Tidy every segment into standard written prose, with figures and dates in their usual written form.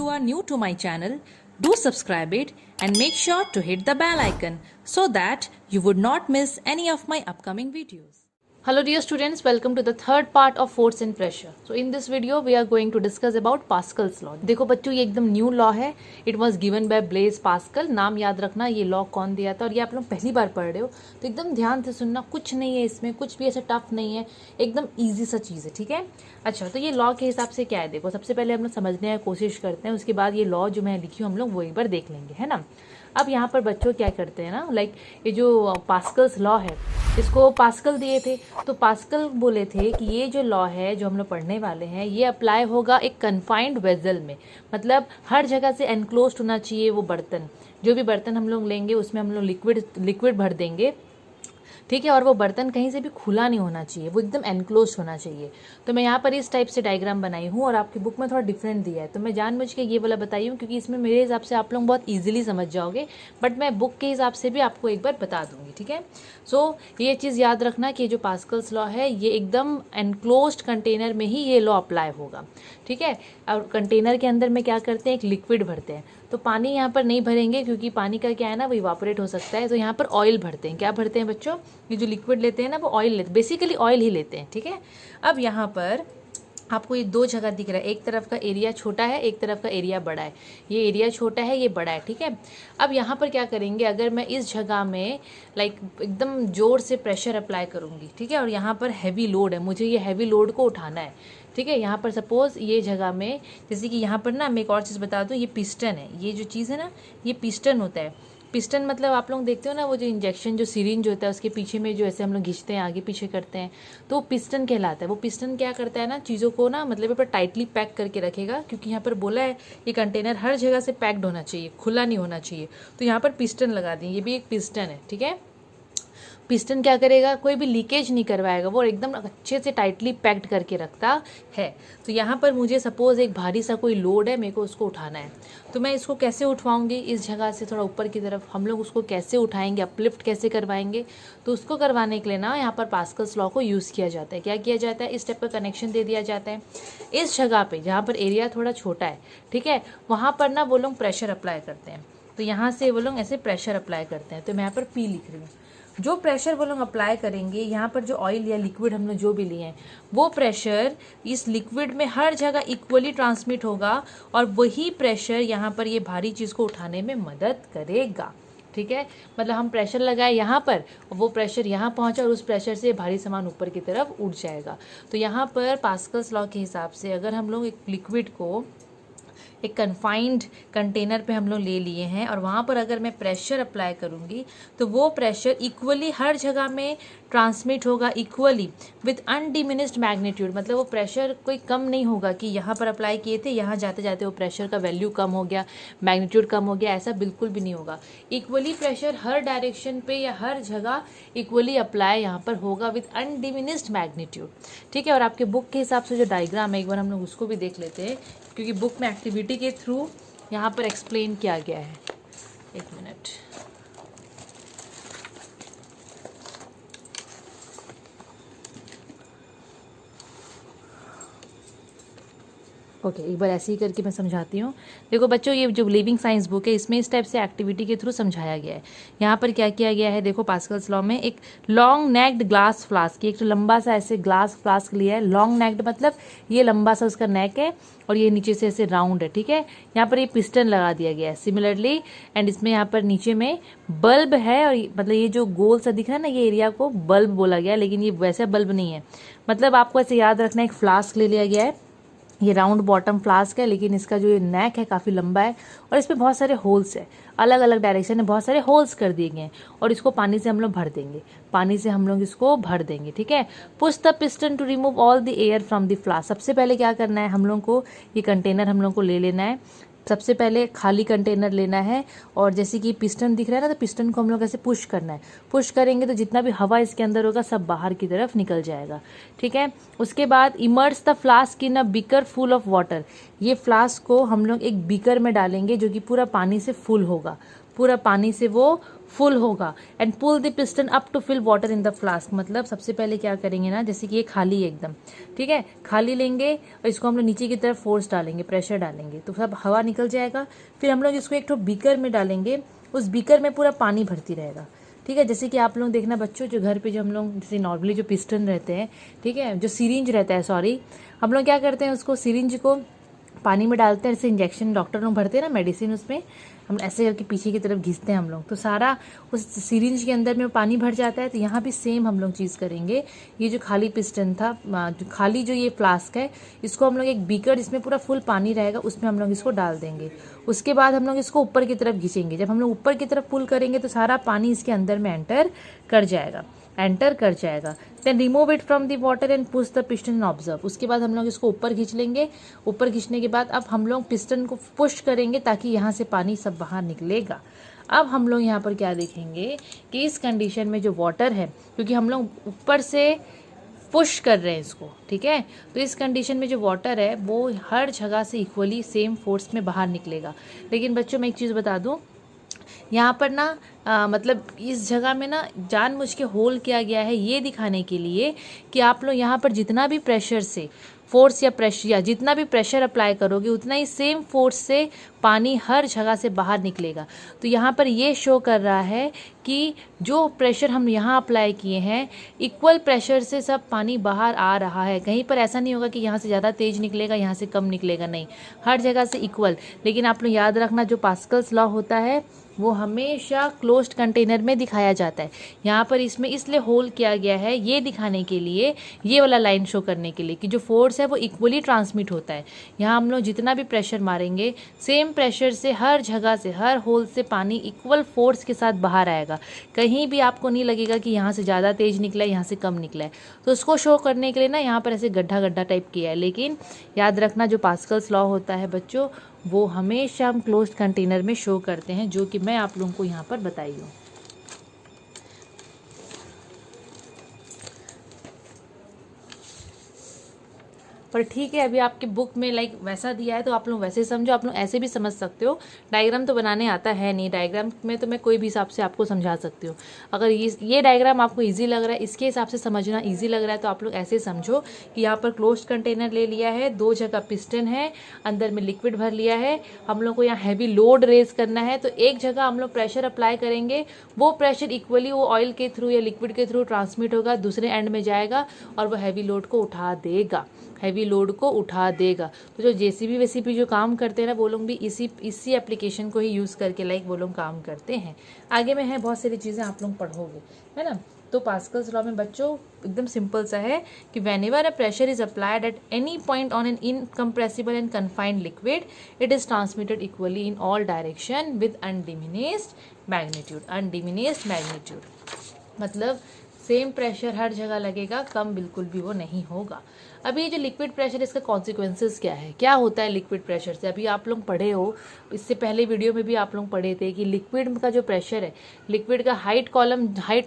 you are new to my channel, do subscribe it and make sure to hit the bell icon so that you would not miss any of my upcoming videos. Hello dear students, welcome to the third part of force and pressure. So in this video we are going to discuss about Pascal's law. देखो बच्चों ये एकदम new law है. It was given by Blaise Pascal. नाम याद रखना, ये law कौन दिया था और ये आप लोग पहली बार पढ़ रहे हो तो एकदम ध्यान से सुनना. कुछ नहीं है इसमें, कुछ भी ऐसा टफ नहीं है, एकदम ईजी सा चीज़ है. ठीक है. अच्छा, तो ये लॉ के हिसाब से क्या है, देखो सबसे पहले हम लोग समझने की कोशिश करते हैं, उसके बाद ये लॉ जो मैं लिखी हूँ हम लोग वो एक बार देख लेंगे, है ना. अब यहाँ पर बच्चों क्या करते हैं ना, लाइक ये जो पास्कल्स लॉ है इसको पास्कल दिए थे, तो पास्कल बोले थे कि ये जो लॉ है जो हम लोग पढ़ने वाले हैं ये अप्लाई होगा एक कन्फाइंड वेजल में. मतलब हर जगह से एनक्लोज्ड होना चाहिए वो बर्तन. जो भी बर्तन हम लोग लेंगे उसमें हम लोग लिक्विड भर देंगे. ठीक है. और वो बर्तन कहीं से भी खुला नहीं होना चाहिए, वो एकदम एनक्लोज होना चाहिए. तो मैं यहाँ पर इस टाइप से डायग्राम बनाई हूँ और आपकी बुक में थोड़ा डिफरेंट दिया है, तो मैं जानबूझ के ये वाला बताई हूँ क्योंकि इसमें मेरे हिसाब से आप लोग बहुत इजीली समझ जाओगे, बट मैं बुक के हिसाब से भी आपको एक बार बता दूंगी. ठीक है. सो ये चीज़ याद रखना कि जो पास्कल्स लॉ है ये एकदम एनक्लोज्ड कंटेनर में ही ये लॉ अप्लाई होगा. ठीक है. और कंटेनर के अंदर में क्या करते हैं, एक लिक्विड भरते हैं. तो पानी यहाँ पर नहीं भरेंगे क्योंकि पानी का क्या है ना, वो इवापोरेट हो सकता है. तो यहाँ पर ऑयल भरते हैं. क्या भरते हैं बच्चों, ये जो लिक्विड लेते हैं ना वो ऑयल लेते हैं, बेसिकली ऑयल ही लेते हैं. ठीक है. अब यहाँ पर आपको ये दो जगह दिख रहा है, एक तरफ का एरिया छोटा है, एक तरफ का एरिया बड़ा है. ये एरिया छोटा है, ये बड़ा है. ठीक है. अब यहाँ पर क्या करेंगे, अगर मैं इस जगह में लाइक एकदम ज़ोर से प्रेशर अप्लाई करूँगी, ठीक है, और यहाँ पर हैवी लोड है, मुझे ये हैवी लोड को उठाना है. ठीक है. यहाँ पर सपोज ये जगह में, जैसे कि यहाँ पर ना मैं एक और चीज़ बता दूँ, ये पिस्टन है. ये जो चीज़ है ना ये पिस्टन होता है. पिस्टन मतलब आप लोग देखते हो ना वो जो इंजेक्शन जो सिरिंज होता है उसके पीछे में जो ऐसे हम लोग खींचते हैं, आगे पीछे करते हैं, तो वो पिस्टन कहलाता है. वो पिस्टन क्या करता है ना, चीज़ों को ना मतलब यहाँ पर टाइटली पैक करके रखेगा, क्योंकि यहाँ पर बोला है ये कंटेनर हर जगह से पैक्ड होना चाहिए, खुला नहीं होना चाहिए. तो यहाँ पर पिस्टन लगा दें, ये भी एक पिस्टन है. ठीक है. पिस्टन क्या करेगा, कोई भी लीकेज नहीं करवाएगा, वो एकदम अच्छे से टाइटली पैक्ड करके रखता है. तो यहाँ पर मुझे सपोज एक भारी सा कोई लोड है, मेरे को उसको उठाना है, तो मैं इसको कैसे उठवाऊंगी, इस जगह से थोड़ा ऊपर की तरफ हम लोग उसको कैसे उठाएंगे, अपलिफ्ट कैसे करवाएंगे. तो उसको करवाने के लिए ना यहाँ पर पास्कल्स लॉ को यूज़ किया जाता है. क्या किया जाता है, इस टाइप का कनेक्शन दे दिया जाता है. इस जगह पर जहाँ पर एरिया थोड़ा छोटा है, ठीक है, वहाँ पर ना वो लोग प्रेशर अप्लाई करते हैं. तो यहाँ से वो लोग ऐसे प्रेशर अप्लाई करते हैं. तो मैं यहाँ पर पी लिख रही हूँ. जो प्रेशर वो लोग अप्लाई करेंगे, यहाँ पर जो ऑयल या लिक्विड हम लोग जो भी लिए हैं वो प्रेशर इस लिक्विड में हर जगह इक्वली ट्रांसमिट होगा और वही प्रेशर यहाँ पर ये भारी चीज़ को उठाने में मदद करेगा. ठीक है. मतलब हम प्रेशर लगाए यहाँ पर, वो प्रेशर यहाँ पहुँचा और उस प्रेशर से भारी सामान ऊपर की तरफ उठ जाएगा. तो यहाँ पर पास्कल्स लॉ के हिसाब से अगर हम लोग एक लिक्विड को एक कन्फाइंड कंटेनर पे हम लोग ले लिए हैं और वहाँ पर अगर मैं प्रेशर अप्लाई करूँगी तो वो प्रेशर इक्वली हर जगह में ट्रांसमिट होगा, इक्वली विथ अनडिमिनिस्ड मैग्नीट्यूड. मतलब वो प्रेशर कोई कम नहीं होगा कि यहाँ पर अप्लाई किए थे, यहाँ जाते जाते वो प्रेशर का वैल्यू कम हो गया, मैग्नीट्यूड कम हो गया, ऐसा बिल्कुल भी नहीं होगा. इक्वली प्रेशर हर डायरेक्शन पे या हर जगह इक्वली अप्लाई यहाँ पर होगा विथ अनडिमिनिस्ड मैग्नीट्यूड. ठीक है. और आपके बुक के हिसाब से जो डायग्राम है एक बार हम लोग उसको भी देख लेते हैं, क्योंकि बुक में एक्टिविटी के थ्रू यहाँ पर एक्सप्लेन किया गया है. एक मिनट. ओके, एक बार ऐसे ही करके मैं समझाती हूँ. देखो बच्चों, ये जो लिविंग साइंस बुक है इसमें इस टाइप से एक्टिविटी के थ्रू समझाया गया है. यहाँ पर क्या किया गया है, देखो पास्कल्स लॉ में एक लॉन्ग नेक्ड ग्लास फ्लास्क, एक तो लंबा सा ऐसे ग्लास फ्लास्क लिया है. लॉन्ग नेक्ड मतलब ये लंबा सा उसका नेक है और ये नीचे से ऐसे राउंड है. ठीक है. यहाँ पर ये पिस्टन लगा दिया गया है सिमिलरली, एंड इसमें यहाँ पर नीचे में बल्ब है. और मतलब ये जो गोल सा दिख रहा है ना, ये एरिया को बल्ब बोला गया है, लेकिन ये वैसे बल्ब नहीं है. मतलब आपको ऐसे याद रखना, एक फ्लास्क ले लिया गया है, ये राउंड बॉटम फ्लास्क है, लेकिन इसका जो ये नेक है काफ़ी लंबा है और इस पर बहुत सारे होल्स है, अलग अलग डायरेक्शन में बहुत सारे होल्स कर दिए गए हैं. और इसको पानी से हम लोग भर देंगे, पानी से हम लोग इसको भर देंगे. ठीक है. Push the piston to remove all the air from the flask. सबसे पहले क्या करना है, हम लोग को ये कंटेनर हम लोग को ले लेना है. सबसे पहले खाली कंटेनर लेना है और जैसे कि पिस्टन दिख रहा है ना, तो पिस्टन को हम लोग ऐसे पुश करना है. पुश करेंगे तो जितना भी हवा इसके अंदर होगा सब बाहर की तरफ निकल जाएगा. ठीक है. उसके बाद immerse the flask in a beaker full of water. ये फ्लास्क को हम लोग एक बीकर में डालेंगे जो कि पूरा पानी से फुल होगा. पूरा पानी से वो फुल होगा। And pull the piston up to fill water in the flask, मतलब सबसे पहले क्या करेंगे ना, जैसे कि ये खाली है एकदम, ठीक है, खाली लेंगे और इसको हम लोग नीचे की तरफ फोर्स डालेंगे, प्रेशर डालेंगे तो सब हवा निकल जाएगा। फिर हम लोग इसको एक तो बीकर में डालेंगे, उस बीकर में पूरा पानी भरती रहेगा, ठीक है। जैसे कि आप लोग देखना बच्चों, जो घर पे जो हम लोग जैसे नॉर्मली जो पिस्टन रहते हैं, ठीक है, जो सिरिंज रहता है, सॉरी, हम लोग क्या करते हैं, उसको सिरिंज को पानी में डालते हैं, जैसे इंजेक्शन डॉक्टर लोग भरते हैं ना मेडिसिन, उसमें हम ऐसे करके पीछे की तरफ घिसते हैं हम लोग, तो सारा उस सिरिंज के अंदर में पानी भर जाता है। तो यहाँ भी सेम हम लोग चीज़ करेंगे। ये जो खाली पिस्टन था, जो खाली जो ये फ्लास्क है, इसको हम लोग एक बीकर जिसमें पूरा फुल पानी रहेगा उसमें हम लोग इसको डाल देंगे। उसके बाद हम लोग इसको ऊपर की तरफ खींचेंगे। जब हम लोग ऊपर की तरफ पुल करेंगे तो सारा पानी इसके अंदर में एंटर कर जाएगा। Then remove it from the water and push the piston and observe. उसके बाद हम लोग इसको ऊपर खींच लेंगे। ऊपर खींचने के बाद अब हम लोग पिस्टन को पुश करेंगे ताकि यहाँ से पानी सब बाहर निकलेगा। अब हम लोग यहाँ पर क्या देखेंगे कि इस कंडीशन में जो वाटर है, क्योंकि हम लोग ऊपर से पुश कर रहे हैं इसको, ठीक है, तो इस कंडीशन में जो वाटर है वो हर जगह से इक्वली सेम फोर्स में बाहर निकलेगा। लेकिन बच्चों मैं एक चीज़ बता दूँ, यहाँ पर ना मतलब इस जगह में ना जानबूझ के होल किया गया है ये दिखाने के लिए कि आप लोग यहाँ पर जितना भी प्रेशर से फोर्स या प्रेशर या जितना भी प्रेशर अप्लाई करोगे उतना ही सेम फोर्स से पानी हर जगह से बाहर निकलेगा। तो यहाँ पर ये शो कर रहा है कि जो प्रेशर हम यहाँ अप्लाई किए हैं इक्वल प्रेशर से सब पानी बाहर आ रहा है। कहीं पर ऐसा नहीं होगा कि यहाँ से ज़्यादा तेज़ निकलेगा, यहाँ से कम निकलेगा, नहीं, हर जगह से इक्वल। लेकिन आप लोग याद रखना, जो पास्कल्स लॉ होता है वो हमेशा क्लोज्ड कंटेनर में दिखाया जाता है। यहाँ पर इसमें इसलिए होल किया गया है ये दिखाने के लिए, ये वाला लाइन शो करने के लिए कि जो फोर्स है वो इक्वली ट्रांसमिट होता है। यहाँ हम लोग जितना भी प्रेशर मारेंगे सेम प्रेशर से हर जगह से, हर होल से पानी इक्वल फोर्स के साथ बाहर आएगा। कहीं भी आपको नहीं लगेगा कि यहाँ से ज़्यादा तेज़ निकला है, यहाँ से कम निकला है। तो उसको शो करने के लिए ना यहाँ पर ऐसे गड्ढा गड्ढा टाइप किया है। लेकिन याद रखना, जो पास्कल्स लॉ होता है बच्चों, वो हमेशा हम क्लोज्ड कंटेनर में शो करते हैं, जो कि मैं आप लोगों को यहाँ पर बताई हूँ। पर ठीक है, अभी आपके बुक में लाइक वैसा दिया है तो आप लोग वैसे समझो, आप लोग ऐसे भी समझ सकते हो। डायग्राम तो बनाने आता है नहीं, डायग्राम में तो मैं कोई भी हिसाब से आपको समझा सकती हूँ। अगर ये डायग्राम आपको इजी लग रहा है, इसके हिसाब से समझना इजी लग रहा है, तो आप लोग ऐसे समझो कि यहाँ पर क्लोज्ड कंटेनर ले लिया है, 2 जगह पिस्टन है, अंदर में लिक्विड भर लिया है, हम लोग को यहाँ हैवी लोड रेज करना है। तो एक जगह हम लोग प्रेशर अप्लाई करेंगे, वो प्रेशर इक्वली वो ऑयल के थ्रू या लिक्विड के थ्रू ट्रांसमिट होगा, दूसरे एंड में जाएगा और वो हैवी लोड को उठा देगा, तो जो जेसीबी वेसीबी जो काम करते हैं ना, वो लोग भी इसी एप्लीकेशन को ही यूज़ करके लाइक वो लोग काम करते हैं। आगे में है बहुत सारी चीज़ें आप लोग पढ़ोगे, है ना। तो पास्कल्स लॉ में बच्चों एकदम सिंपल सा है कि whenever a pressure is applied at any point on an incompressible and confined liquid, it is transmitted equally in all direction with undiminished magnitude. मतलब सेम प्रेशर हर जगह लगेगा, कम बिल्कुल भी वो नहीं होगा। अभी ये जो लिक्विड प्रेशर, इसका कॉन्सिक्वेंसेस क्या है, क्या होता है लिक्विड प्रेशर से, अभी आप लोग पढ़े हो, इससे पहले वीडियो में भी आप लोग पढ़े थे कि लिक्विड का जो प्रेशर है, लिक्विड का height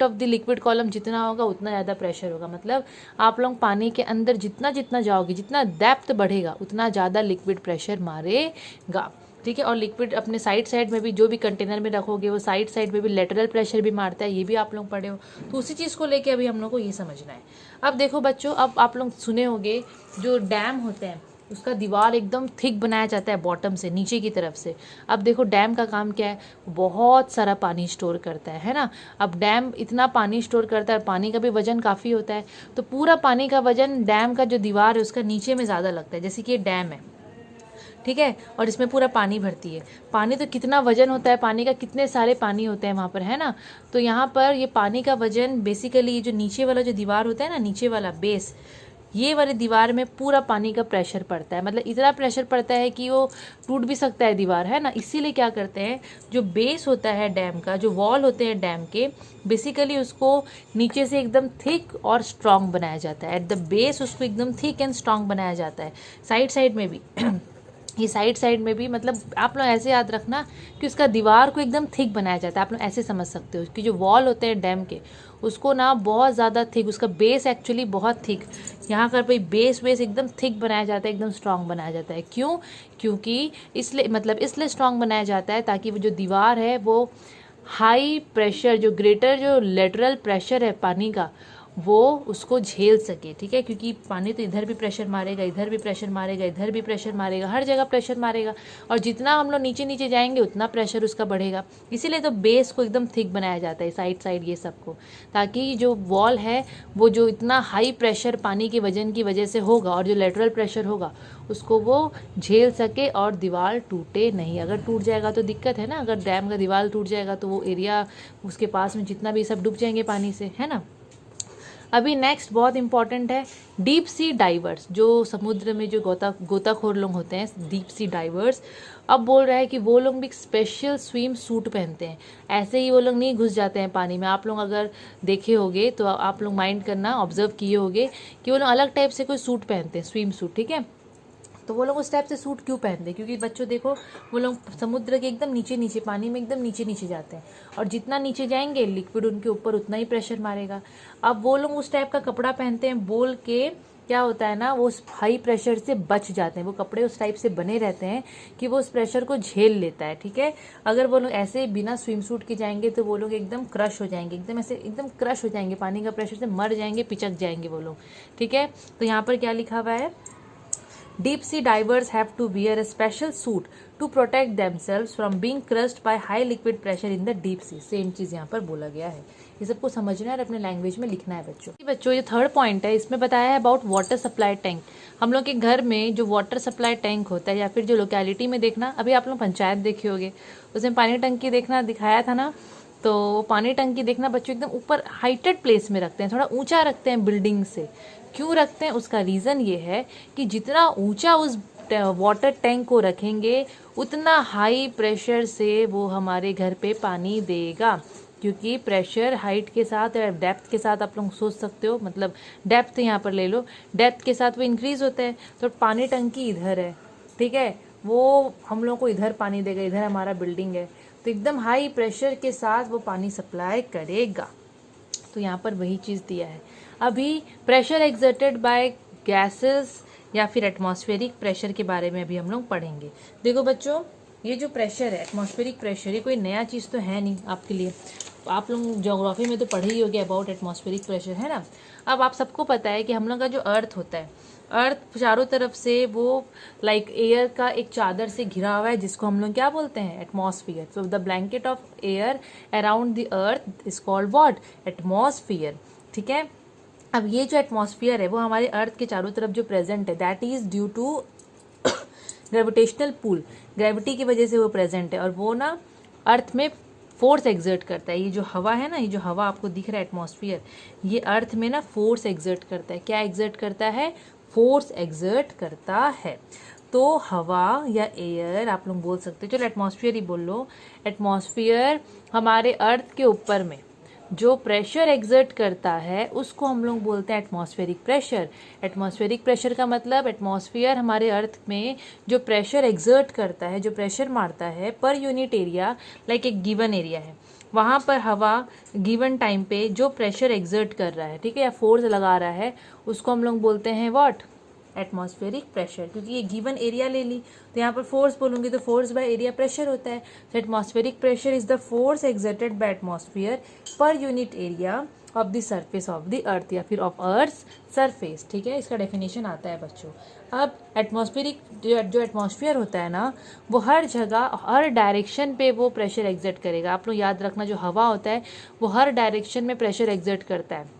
of the liquid column जितना होगा उतना ज़्यादा प्रेशर होगा। मतलब आप लोग पानी के अंदर जितना जाओगे, जितना डेप्थ बढ़ेगा उतना ज़्यादा लिक्विड प्रेशर मारेगा, ठीक है। और लिक्विड अपने साइड में भी जो भी कंटेनर में रखोगे वो साइड में भी लेटरल प्रेशर भी मारता है, ये भी आप लोग पढ़े हो। तो उसी चीज़ को लेके अभी हम लोग को ये समझना है। अब देखो बच्चों, अब आप लोग सुने होंगे जो डैम होते हैं उसका दीवार एकदम थिक बनाया जाता है बॉटम से, नीचे की तरफ से। अब देखो डैम का काम क्या है, बहुत सारा पानी स्टोर करता है ना। अब डैम इतना पानी स्टोर करता है, पानी का भी वजन काफ़ी होता है, तो पूरा पानी का वजन डैम का जो दीवार है उसका नीचे में ज़्यादा लगता है। जैसे कि ये डैम है, ठीक है, और इसमें पूरा पानी भरती है। पानी तो कितना वजन होता है पानी का, कितने सारे पानी होते हैं वहाँ पर, है ना। तो यहाँ पर ये पानी का वजन बेसिकली ये जो नीचे वाला जो दीवार होता है ना, नीचे वाला बेस, ये वाली दीवार में पूरा पानी का प्रेशर पड़ता है। मतलब इतना प्रेशर पड़ता है कि वो टूट भी सकता है दीवार, है ना। इसीलिए क्या करते हैं, जो बेस होता है डैम का, जो वॉल होते हैं डैम के, बेसिकली उसको नीचे से एकदम थिक और स्ट्रांग बनाया जाता है। एट द बेस उसको एकदम थिक एंड स्ट्रांग बनाया जाता है, साइड में भी ये साइड में भी, मतलब आप लोग ऐसे याद रखना कि उसका दीवार को एकदम थिक बनाया जाता है। आप लोग ऐसे समझ सकते हो कि जो वॉल होते हैं डैम के, उसको ना बहुत ज़्यादा थिक, उसका बेस एक्चुअली बहुत थिक, यहाँ पर भाई बेस एकदम थिक बनाया जाता है, एकदम स्ट्रांग बनाया जाता है। क्यों? क्योंकि इसलिए स्ट्रांग बनाया जाता है ताकि वो जो दीवार है वो हाई प्रेशर, जो ग्रेटर जो लेटरल प्रेशर है पानी का, वो उसको झेल सके। ठीक है, क्योंकि पानी तो इधर भी प्रेशर मारेगा, इधर भी प्रेशर मारेगा, इधर भी प्रेशर मारेगा, हर जगह प्रेशर मारेगा, और जितना हम लोग नीचे नीचे जाएंगे उतना प्रेशर उसका बढ़ेगा। इसीलिए तो बेस को एकदम थिक बनाया जाता है, साइड ये सबको, ताकि जो वॉल है वो जो इतना हाई प्रेशर पानी के वजन की वजह से होगा और जो लेटरल प्रेशर होगा उसको वो झेल सके और दीवार टूटे नहीं। अगर टूट जाएगा तो दिक्कत है ना, अगर डैम का दीवार टूट जाएगा तो वो एरिया, उसके पास में जितना भी सब डूब जाएंगे पानी से, है ना। अभी नेक्स्ट बहुत इंपॉर्टेंट है डीप सी डाइवर्स, जो समुद्र में जो गोताखोर लोग होते हैं, डीप सी डाइवर्स। अब बोल रहा है कि वो लोग भी स्पेशल स्विम सूट पहनते हैं, ऐसे ही वो लोग नहीं घुस जाते हैं पानी में। आप लोग अगर देखे होगे तो आप लोग माइंड करना, ऑब्जर्व किए होगे कि वो लोग अलग टाइप से कोई सूट पहनते हैं, स्विम सूट। ठीक है, तो वो लोग उस टाइप से सूट क्यों पहनते हैं? क्योंकि बच्चों देखो, वो लोग समुद्र के एकदम नीचे पानी में एकदम नीचे जाते हैं, और जितना नीचे जाएंगे लिक्विड उनके ऊपर उतना ही प्रेशर मारेगा। अब वो लोग उस टाइप का कपड़ा पहनते हैं बोल के क्या होता है ना, वो उस हाई प्रेशर से बच जाते हैं। वो कपड़े उस टाइप से बने रहते हैं कि वो उस प्रेशर को झेल लेता है। ठीक है, अगर वो लोग ऐसे बिना स्विम सूट के जाएंगे तो वो लोग एकदम क्रश हो जाएंगे, एकदम ऐसे एकदम क्रश हो जाएंगे, पानी का प्रेशर से मर जाएंगे, पिचक जाएंगे वो लोग। ठीक है, तो यहाँ पर क्या लिखा हुआ है, Deep sea divers have to wear a special suit to protect themselves from being crushed by high liquid pressure in the deep sea. Same चीज़ यहाँ पर बोला गया है, ये सबको समझना है और अपने लैंग्वेज में लिखना है बच्चों। ये थर्ड पॉइंट है, इसमें बताया है अबाउट वाटर सप्लाई टैंक। हम लोग के घर में जो वाटर सप्लाई टैंक होता है, या फिर जो लोकेलिटी में देखना, अभी आप लोग पंचायत देखे होगे, उसमें पानी टंकी देखना दिखाया था ना, तो पानी टंकी देखना बच्चों एकदम ऊपर हाइटेड प्लेस में रखते हैं, थोड़ा ऊंचा रखते हैं बिल्डिंग से। क्यों रखते हैं? उसका रीज़न ये है कि जितना ऊंचा उस वाटर टैंक को रखेंगे उतना हाई प्रेशर से वो हमारे घर पे पानी देगा। क्योंकि प्रेशर हाइट के साथ या डेप्थ के साथ, आप लोग सोच सकते हो, मतलब डेप्थ यहाँ पर ले लो, डेप्थ के साथ वो इंक्रीज होता है। तो पानी टंकी इधर है, ठीक है, वो हम लोग को इधर पानी देगा, इधर हमारा बिल्डिंग है, तो एकदम हाई प्रेशर के साथ वो पानी सप्लाई करेगा। तो यहाँ पर वही चीज़ दिया है। अभी प्रेशर एक्सर्टेड बाय गैसेस या फिर एटमॉस्फेरिक प्रेशर के बारे में अभी हम लोग पढ़ेंगे। देखो बच्चों, ये जो प्रेशर है, एटमॉस्फेरिक प्रेशर, ये कोई नया चीज़ तो है नहीं आपके लिए, आप लोग ज्योग्राफी में तो पढ़े ही होंगे अबाउट एटमॉस्फेरिक प्रेशर, है ना। अब आप सबको पता है कि हम लोग का जो अर्थ होता है, अर्थ चारों तरफ से वो लाइक एयर का एक चादर से घिरा हुआ है, जिसको हम लोग क्या बोलते हैं? Atmosphere. So the blanket of air around the earth is called what? Atmosphere. ठीक है, अब ये जो एटमॉस्फियर है वो हमारे अर्थ के चारों तरफ जो प्रेजेंट है, that is due to gravitational pull, gravity की वजह से वो प्रेजेंट है, और वो ना अर्थ में फोर्स एग्जर्ट करता है। ये जो हवा है ना, ये जो हवा आपको दिख रहा है एटमॉस्फियर, ये अर्थ में ना फोर्स एग्जर्ट करता है। क्या एग्जर्ट करता है? फोर्स एग्जर्ट करता है। तो हवा या एयर आप लोग बोल सकते हो, चलो एटमॉस्फियर ही बोल लो। एटमॉस्फियर हमारे अर्थ के ऊपर में जो प्रेशर एग्जर्ट करता है उसको हम लोग बोलते हैं एटमॉस्फेरिक प्रेशर। एटमॉस्फेरिक प्रेशर का मतलब एटमॉस्फियर हमारे अर्थ में जो प्रेशर एग्जर्ट करता है, जो प्रेशर मारता है पर यूनिट एरिया, लाइक एक गिवन एरिया है, वहाँ पर हवा गिवन टाइम पे जो प्रेशर एग्जर्ट कर रहा है, ठीक है, या फोर्स लगा रहा है, उसको हम लोग बोलते हैं व्हाट? Atmospheric pressure. क्योंकि ये गिवन एरिया ले ली तो यहाँ पर फोर्स बोलूंगी तो फोर्स बाय एरिया प्रेशर होता है। तो atmospheric pressure is the force exerted by atmosphere per unit area of the surface of the earth, या फिर ऑफ अर्थ सरफेस। ठीक है, इसका डेफिनेशन आता है बच्चों। अब एटमॉस्फेरिक जो एटमॉस्फेयर होता है ना, वो हर जगह हर डायरेक्शन पे वो प्रेशर एग्जर्ट करेगा। आप लोग याद रखना, जो हवा होता है वो हर डायरेक्शन में प्रेशर एग्जर्ट करता है।